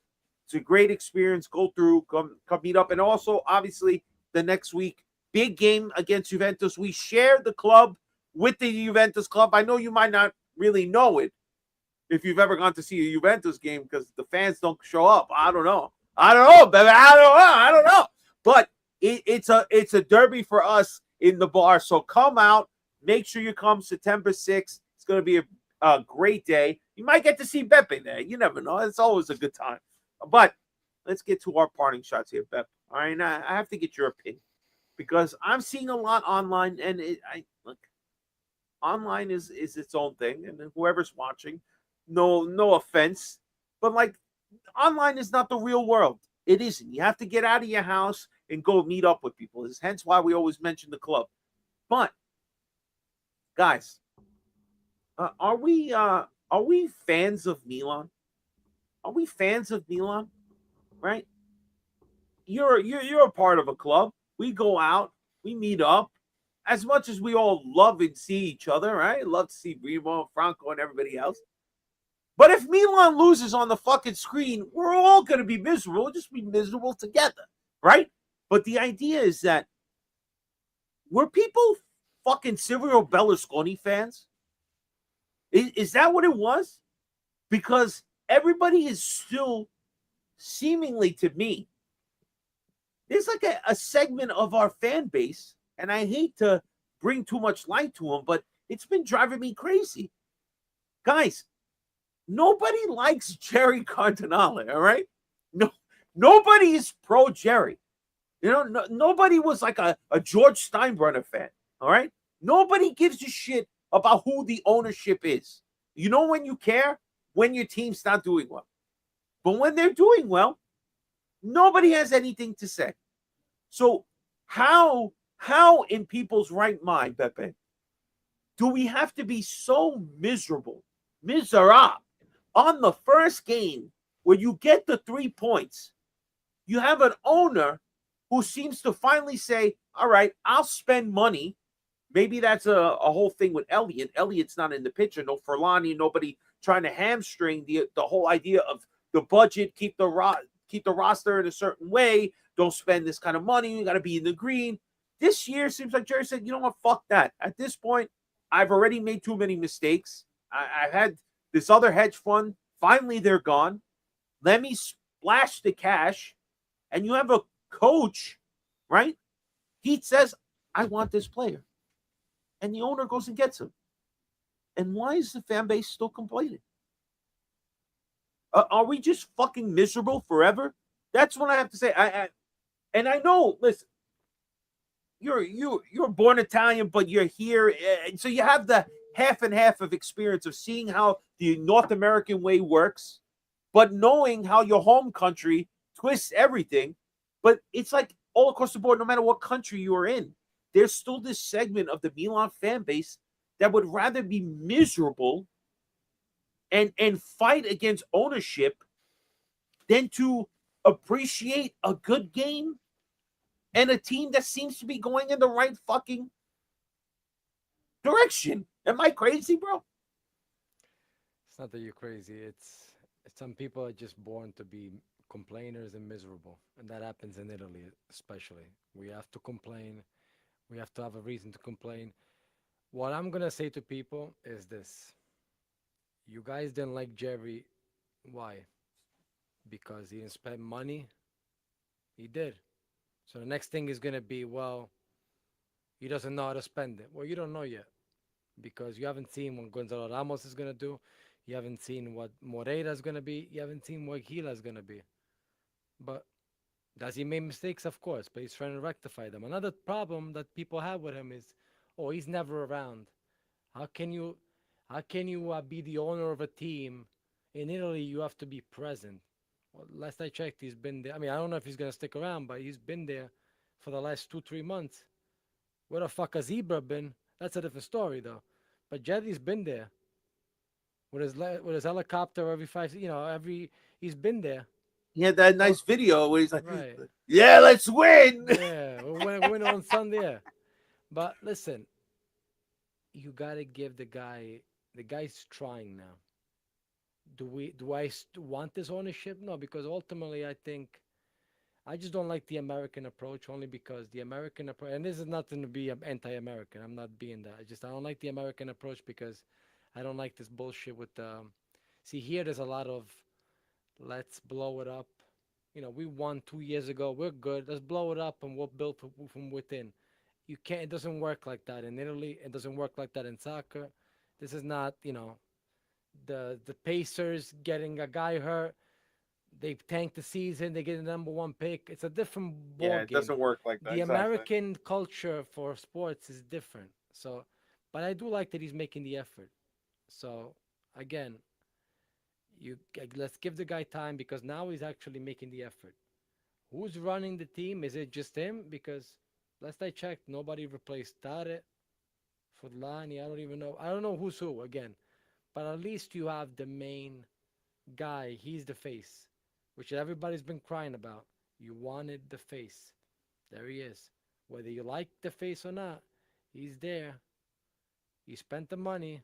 It's a great experience. Go through, come meet up. And also, obviously, the next week, big game against Juventus. We share the club with the Juventus club. I know you might not really know it if you've ever gone to see a Juventus game because the fans don't show up. I don't know, baby. I don't know. But it's a derby for us in the bar. So come out. Make sure you come September 6th. It's going to be a great day. You might get to see Beppe there. You never know. It's always a good time. But let's get to our parting shots here, Beppe. All right, now I have to get your opinion because I'm seeing a lot online, and look, online is its own thing, and whoever's watching, no offense, but like online is not the real world. It isn't. You have to get out of your house and go meet up with people. It's hence why we always mention the club. But guys, are we fans of Milan? Are we fans of Milan? Right? You're a part of a club. We go out, we meet up. As much as we all love and see each other, right? Love to see Remo, Franco, and everybody else. But if Milan loses on the fucking screen, we're all going to be miserable. We'll just be miserable together, right? But the idea is that were people fucking Silvio Berlusconi fans? Is that what it was? Because everybody is still seemingly, to me, there's like a segment of our fan base, and I hate to bring too much light to them, but it's been driving me crazy. Guys, nobody likes Jerry Cardinale, all right? No, nobody is pro Jerry. You know, nobody was like a George Steinbrenner fan, all right? Nobody gives a shit about who the ownership is. You know when you care? When your team's not doing well. But when they're doing well, nobody has anything to say. So how in people's right mind, Pepe, do we have to be so miserable on the first game where you get the 3 points? You have an owner who seems to finally say, all right, I'll spend money. Maybe that's a whole thing with Elliott. Elliott's not in the picture. No Furlani, nobody trying to hamstring the whole idea of the budget, keep the roster in a certain way. Don't spend this kind of money. You got to be in the green. This year seems like Jerry said, you know what, fuck that. At this point, I've already made too many mistakes. I've had this other hedge fund. Finally, they're gone. Let me splash the cash. And you have a coach, right? He says, I want this player. And the owner goes and gets him. And why is the fan base still complaining? Are we just fucking miserable forever? That's what I have to say. And I know, listen, you're born Italian, but you're here, and so you have the half and half of experience of seeing how the North American way works, but knowing how your home country twists everything. But it's like all across the board, no matter what country you are in, there's still this segment of the Milan fan base that would rather be miserable and fight against ownership than to appreciate a good game and a team that seems to be going in the right fucking direction. Am I crazy, bro? It's not that you're crazy. It's some people are just born to be complainers and miserable, and that happens in Italy especially. We have to complain. We have to have a reason to complain. What I'm gonna say to people is this: you guys didn't like Jerry. Why? Because he didn't spend money He did. So the next thing is gonna be, well, he doesn't know how to spend it. Well, you don't know yet because you haven't seen what Gonzalo Ramos is gonna do. You haven't seen what Moreira is gonna be. You haven't seen what Gila is gonna be. But does he make mistakes? Of course, but he's trying to rectify them. Another problem that people have with him is, oh, he's never around. How can you, how can you be the owner of a team in Italy? You have to be present. Well, last I checked, he's been there. I mean, I don't know if he's gonna stick around, but he's been there for the last 2 3 months. Where the fuck has Ibra been? That's a different story though. But Jetty's been there with his helicopter every five. Every he's been there. He had that nice video where he's like, Right. "Yeah, let's win." Yeah, we'll win on Sunday. Yeah. But listen, you gotta give the guy. The guy's trying now. Do I want this ownership? No, because ultimately I think I just don't like the American approach only because the American approach, and this is nothing to be anti-American. I'm not being that. I don't like the American approach because I don't like this bullshit with the. See, here there's a lot of let's blow it up. We won 2 years ago. We're good. Let's blow it up and we'll build from within. You can't. It doesn't work like that in Italy. It doesn't work like that in soccer. This is not, the Pacers getting a guy hurt. They tank the season. They get the number one pick. It's a different ball Yeah, it game. doesn't work like that. The Exactly. American culture for sports is different. So, but I do like that he's making the effort. So, again, let's give the guy time because now he's actually making the effort. Who's running the team? Is it just him? Because last I checked, nobody replaced Tare, Furlani. I don't even know. I don't know who's who again. But at least you have the main guy. He's the face, which everybody's been crying about. You wanted the face. There he is. Whether you like the face or not, he's there. You spent the money.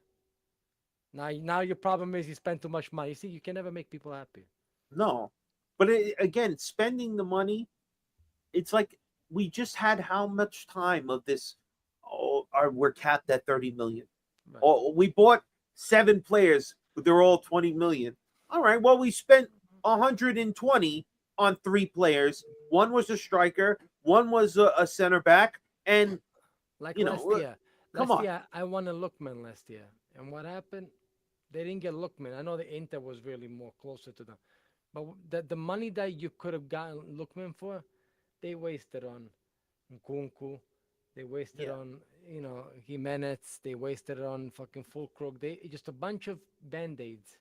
Now your problem is you spent too much money. You see, you can never make people happy. No, but again, spending the money, it's like we just had how much time of this? Oh, we're capped at 30 million. Right. Oh, we bought 7 players, but they're all 20 million. All right, well, we spent 120 on 3 players. One was a striker, one was a center back, and Like you last know, year. come Last on. year, I won a Lookman last year. And what happened? They didn't get Lookman. I know the Inter was really more closer to them. But the money that you could have gotten Lookman for, they wasted on Nkunku. They wasted Yeah. on, Jimenez. They wasted it on fucking Fulkrug. They just a bunch of band-aids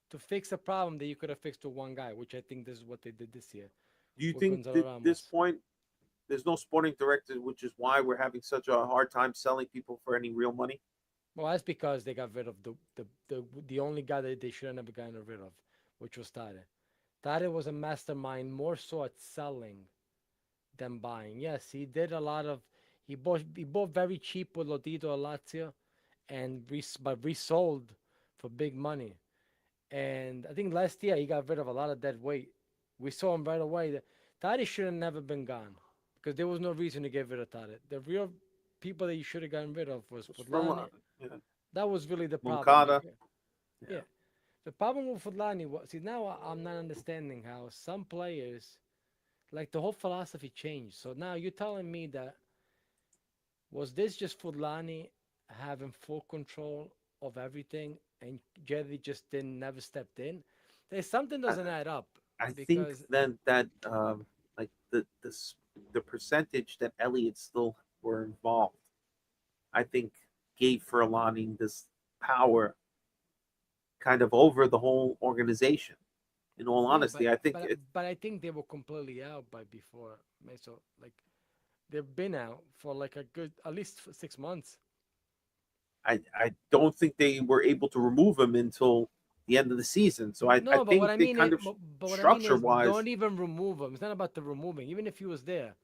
to fix a problem that you could have fixed with one guy, which I think this is what they did this year Do you with think Gonzalo at this Ramos. point there's no sporting director, which is why we're having such a hard time selling people for any real money? Well, that's because they got rid of the only guy that they should have never gotten rid of, which was Tade. Tade was a mastermind more so at selling than buying. Yes, he did a lot of he bought very cheap with Lodito Lazio and resold for big money. And I think last year he got rid of a lot of dead weight. We saw him right away. That Tade should have never been gone because there was no reason to get rid of Tade. The real people that you should have gotten rid of was Furlani. Yeah. That was really the problem. Moncada. Yeah. The problem with Furlani was, see, now I'm not understanding how some players, like the whole philosophy changed. So now you're telling me that was this just Furlani having full control of everything and Jerry just didn't never stepped in? There's something doesn't add up. I think because then that like the percentage that Elliott still were involved, I think gave Furlani this power kind of over the whole organization. In all yeah, honesty, I think but I think they were completely out by before. So like they've been out for like a good at least 6 months. I don't think they were able to remove him until the end of the season. So I No, but think what I they mean kind is, of but what I mean structure is, wise, don't even remove him. It's not about the removing. Even if he was there,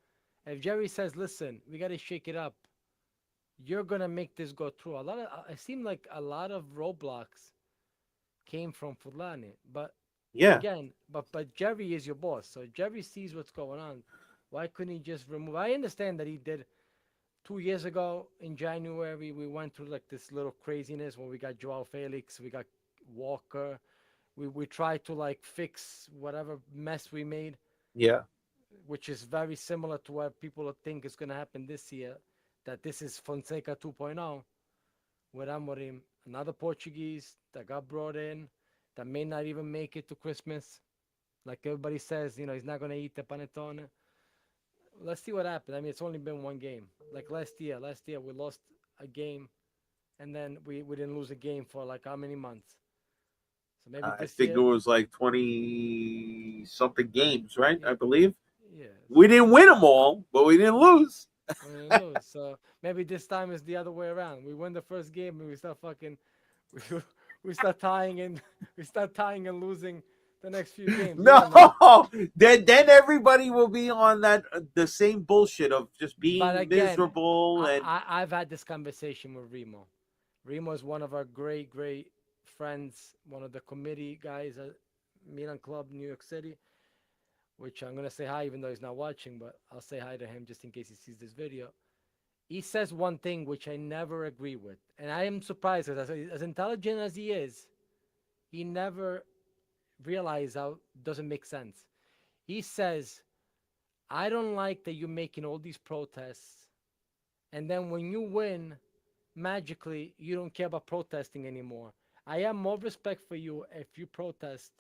if Jerry says, "Listen, we got to shake it up," you're gonna make this go through. It seemed like a lot of roadblocks came from Fulani, but yeah, again, but Jerry is your boss, so Jerry sees what's going on. Why couldn't he just remove? I understand that he did. 2 years ago in January, we went through like this little craziness when we got Joao Felix, we got Walker. We tried to like fix whatever mess we made. yeah. which is very similar to what people think is going to happen this year, that this is Fonseca 2.0 with Amorim, another Portuguese that got brought in that may not even make it to Christmas. Like everybody says, he's not going to eat the panettone. Let's see what happens. I mean, it's only been one game. Like last year we lost a game, and then we didn't lose a game for like how many months? So maybe I this think it year, was like 20 something games, right? yeah, I believe yeah. we didn't win them all, but we didn't lose. We didn't lose. So maybe this time is the other way around. We win the first game and we start fucking, we, we start tying and we start tying and losing the next few games. You don't know. No, then everybody will be on that the same bullshit of just But being again, miserable and I've had this conversation with Remo. Remo is one of our great, great friends, one of the committee guys at Milan Club, New York City, which I'm going to say hi, even though he's not watching, but I'll say hi to him just in case he sees this video. He says one thing which I never agree with. And I am surprised because as intelligent as he is, he never realized how it doesn't make sense. He says, I don't like that you're making all these protests. And then when you win, magically, you don't care about protesting anymore. I have more respect for you if you protest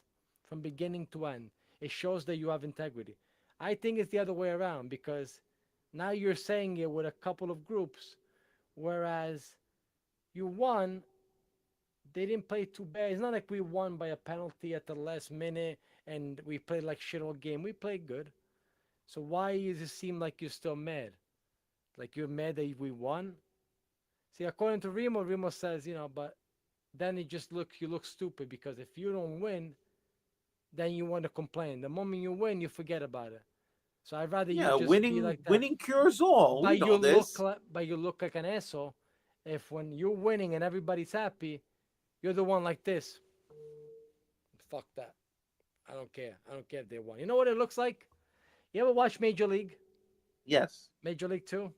from beginning to end. It shows that you have integrity. I think it's the other way around because now you're saying it with a couple of groups, whereas you won, they didn't play too bad. It's not like we won by a penalty at the last minute and we played like shit all game. We played good. So why does it seem like you're still mad? Like you're mad that we won? See, according to Remo says, but then you look stupid because if you don't win, then you want to complain. The moment you win, you forget about it. So I'd rather you yeah, just be like that. winning cures all. We know this. But you look like an asshole if when you're winning and everybody's happy, you're the one like this. Fuck that. I don't care. I don't care if they won. You know what it looks like? You ever watch Major League? Yes. Major League 2?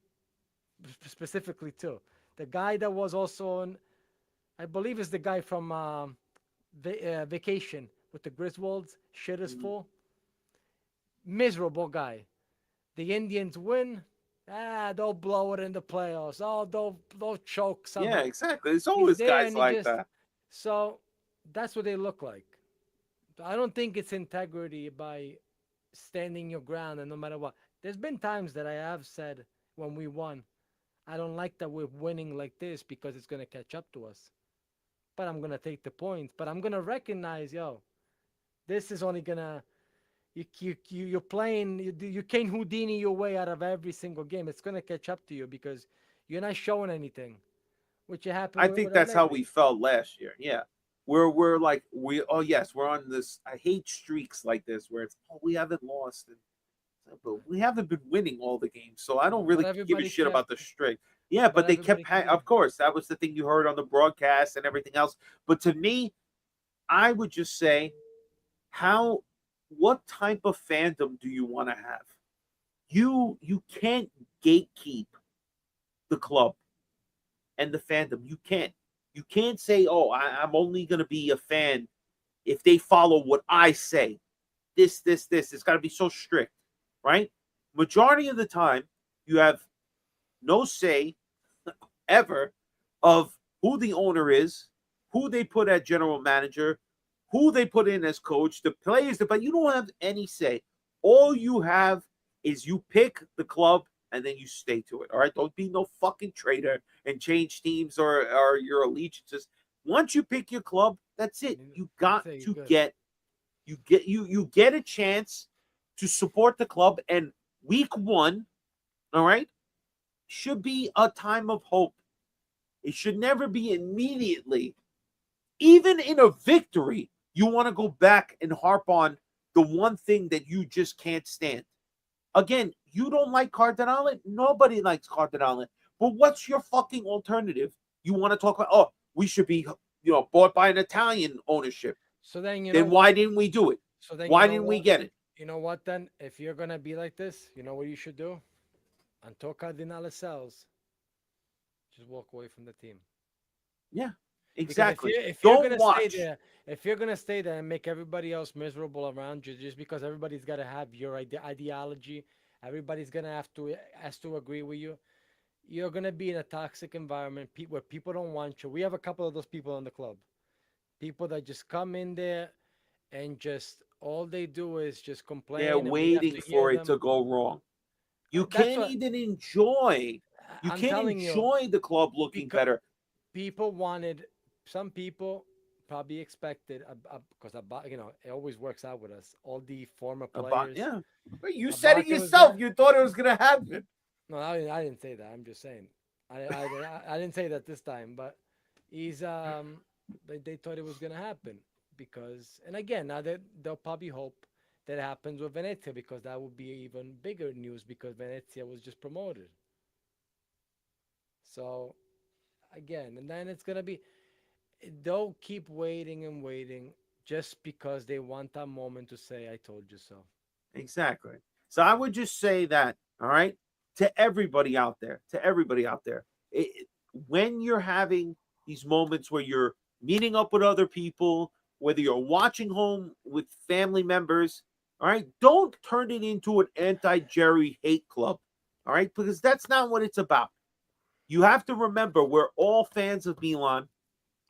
Specifically 2. The guy that was also on, I believe is the guy from Vacation with the Griswolds. Shit is full. Miserable guy. The Indians win. They'll blow it in the playoffs. Oh, they'll choke somehow. Yeah, exactly. There's always guys like that. So that's what they look like. I don't think it's integrity by standing your ground and no matter what. There's been times that I have said when we won, I don't like that we're winning like this because it's going to catch up to us. But I'm going to take the points. But I'm going to recognize, this is only going to, you're playing, you can't Houdini your way out of every single game. It's going to catch up to you because you're not showing anything. Which happened. I think that's how we felt last year. Yeah. We're like we're on this. I hate streaks like this where it's we haven't lost, but we haven't been winning all the games, so I don't really give a shit about the streak. Yeah, but they kept. Of course, that was the thing you heard on the broadcast and everything else. But to me, I would just say, what type of fandom do you want to have? You can't gatekeep the club and the fandom. You can't. You can't say, I'm only going to be a fan if they follow what I say. This. It's got to be so strict, right? Majority of the time, you have no say ever of who the owner is, who they put as general manager, who they put in as coach, the players, but you don't have any say. All you have is you pick the club and then you stay to it. All right. Don't be no fucking traitor and change teams or your allegiances. Once you pick your club, that's it. You got to get a chance to support the club. And week 1, all right, should be a time of hope. It should never be immediately. Even in a victory, you want to go back and harp on the one thing that you just can't stand. Again, you don't like Cardinale? Nobody likes Cardinale. But what's your fucking alternative? You want to talk about, we should be, bought by an Italian ownership. So then, why didn't we do it? So then, why didn't we get it? You know what then? If you're going to be like this, you know what you should do? Until Cardinale sells, just walk away from the team. Yeah, exactly. If you're going to stay there, if you're gonna stay there and make everybody else miserable around you, just because everybody's gotta have your ideology, everybody's gonna has to agree with you. You're gonna be in a toxic environment where people don't want you. We have a couple of those people in the club. People that just come in there and just all they do is just They're complain, and we have waiting to hear for it them. to go wrong. You That's can't what even enjoy. You I'm can't telling you. enjoy the club looking Because better. people wanted, some people probably expected, because about it always works out with us. All the former About players, yeah. But you said it Ibaka was gonna. yourself. You thought it was gonna happen. No, I didn't say that. I'm just saying. I didn't say that this time, but he's they thought it was gonna happen because, and again, now they'll probably hope that it happens with Venezia, because that would be even bigger news, because Venezia was just promoted. So again, and then it's gonna be, they'll keep waiting and waiting just because they want that moment to say, "I told you so." Exactly. So I would just say that, all right, to everybody out there, when you're having these moments where you're meeting up with other people, whether you're watching home with family members, all right, don't turn it into an anti-Jerry hate club, all right, because that's not what it's about. You have to remember we're all fans of Milan.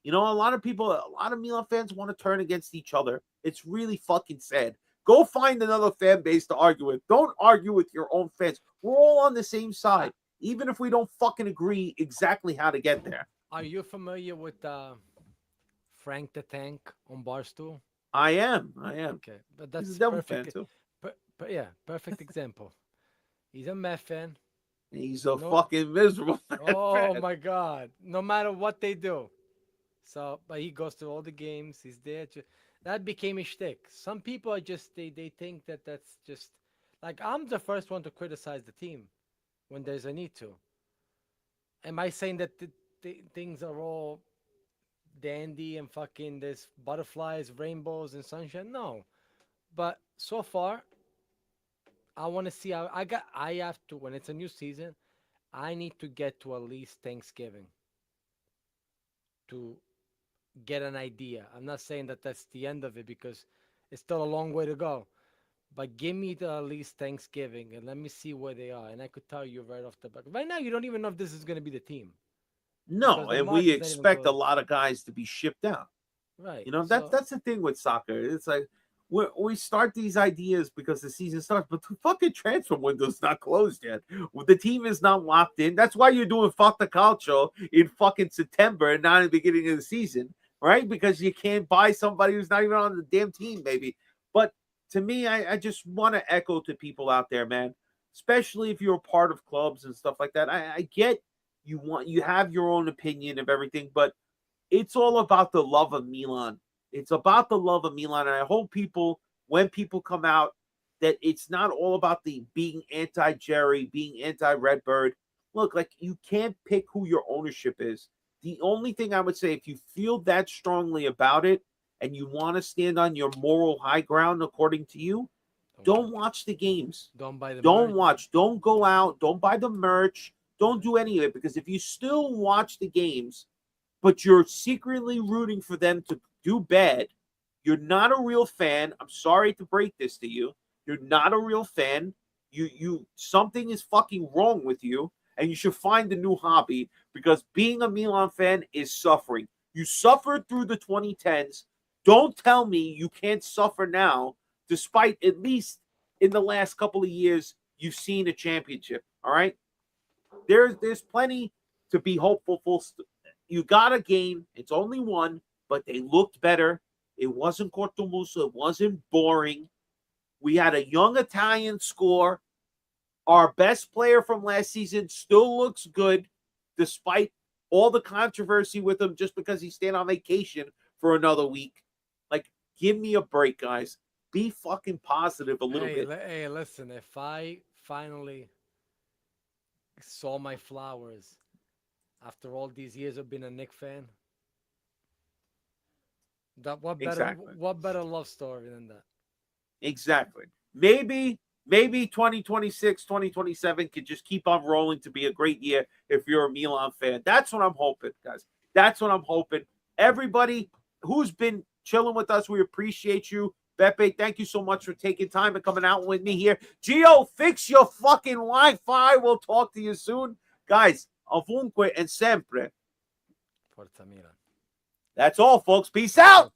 You know, a lot of Milan fans want to turn against each other. It's really fucking sad. Go find another fan base to argue with. Don't argue with your own fans. We're all on the same side, even if we don't fucking agree exactly how to get there. Are you familiar with Frank the Tank on Barstool? I am. Okay, but He's a that's Devil fan perfect. too. Yeah, perfect example. He's a Met fan. He's a No, fucking miserable oh fan. my God! No matter what they do, so but he goes to all the games. He's there. That became a shtick. Some people are just they think that that's just like, I'm the first one to criticize the team when there's a need to. Am I saying that things are all dandy and fucking there's butterflies, rainbows, and sunshine? No, but so far I want to see how I have to, when it's a new season, I need to get to at least Thanksgiving to get an idea. I'm not saying that that's the end of it, because it's still a long way to go. But give me at least Thanksgiving and let me see where they are. And I could tell you right off the bat. Right now, you don't even know if this is going to be the team, because No, the and we market's not even expect a closed. lot of guys to be shipped out. Right. You know, So, that's the thing with soccer. It's like we start these ideas because the season starts, but the fucking transfer window's not closed yet. The team is not locked in. That's why you're doing fuck the culture in fucking September and not in the beginning of the season, right? Because you can't buy somebody who's not even on the damn team, maybe. But to me, I just want to echo to people out there, man, especially if you're a part of clubs and stuff like that. I get you have your own opinion of everything, but it's all about the love of Milan. It's about the love of Milan. And I hope people, when people come out, that it's not all about the being anti-Jerry, being anti-Redbird. Look, like, you can't pick who your ownership is. The only thing I would say, if you feel that strongly about it and you want to stand on your moral high ground, according to you, don't watch the games. don't buy the Don't merch. watch. Don't go out. Don't buy the merch. Don't do any of it. Because if you still watch the games, but you're secretly rooting for them to do bad, you're not a real fan. I'm sorry to break this to you. You're not a real fan. You something is fucking wrong with you, and you should find a new hobby, because being a Milan fan is suffering. You suffered through the 2010s. Don't tell me you can't suffer now, despite at least in the last couple of years you've seen a championship. All right, there's plenty to be hopeful for. You got a game. It's only one, but they looked better. It wasn't Cortomuso. It wasn't boring. We had a young Italian score. Our best player from last season still looks good, despite all the controversy with him just because he's staying on vacation for another week. Like, give me a break, guys. Be fucking positive a little bit. Hey, listen, if I finally saw my flowers after all these years of being a Nick fan, that Exactly. what better love story than that? Exactly. Maybe 2026, 2027 could just keep on rolling to be a great year if you're a Milan fan. That's what I'm hoping, guys. That's what I'm hoping. Everybody who's been chilling with us. We appreciate you. Beppe, thank you so much for taking time and coming out with me here. Gio, fix your fucking Wi-Fi. We'll talk to you soon. Guys, ovunque and sempre. Forza Milan. That's all, folks. Peace out.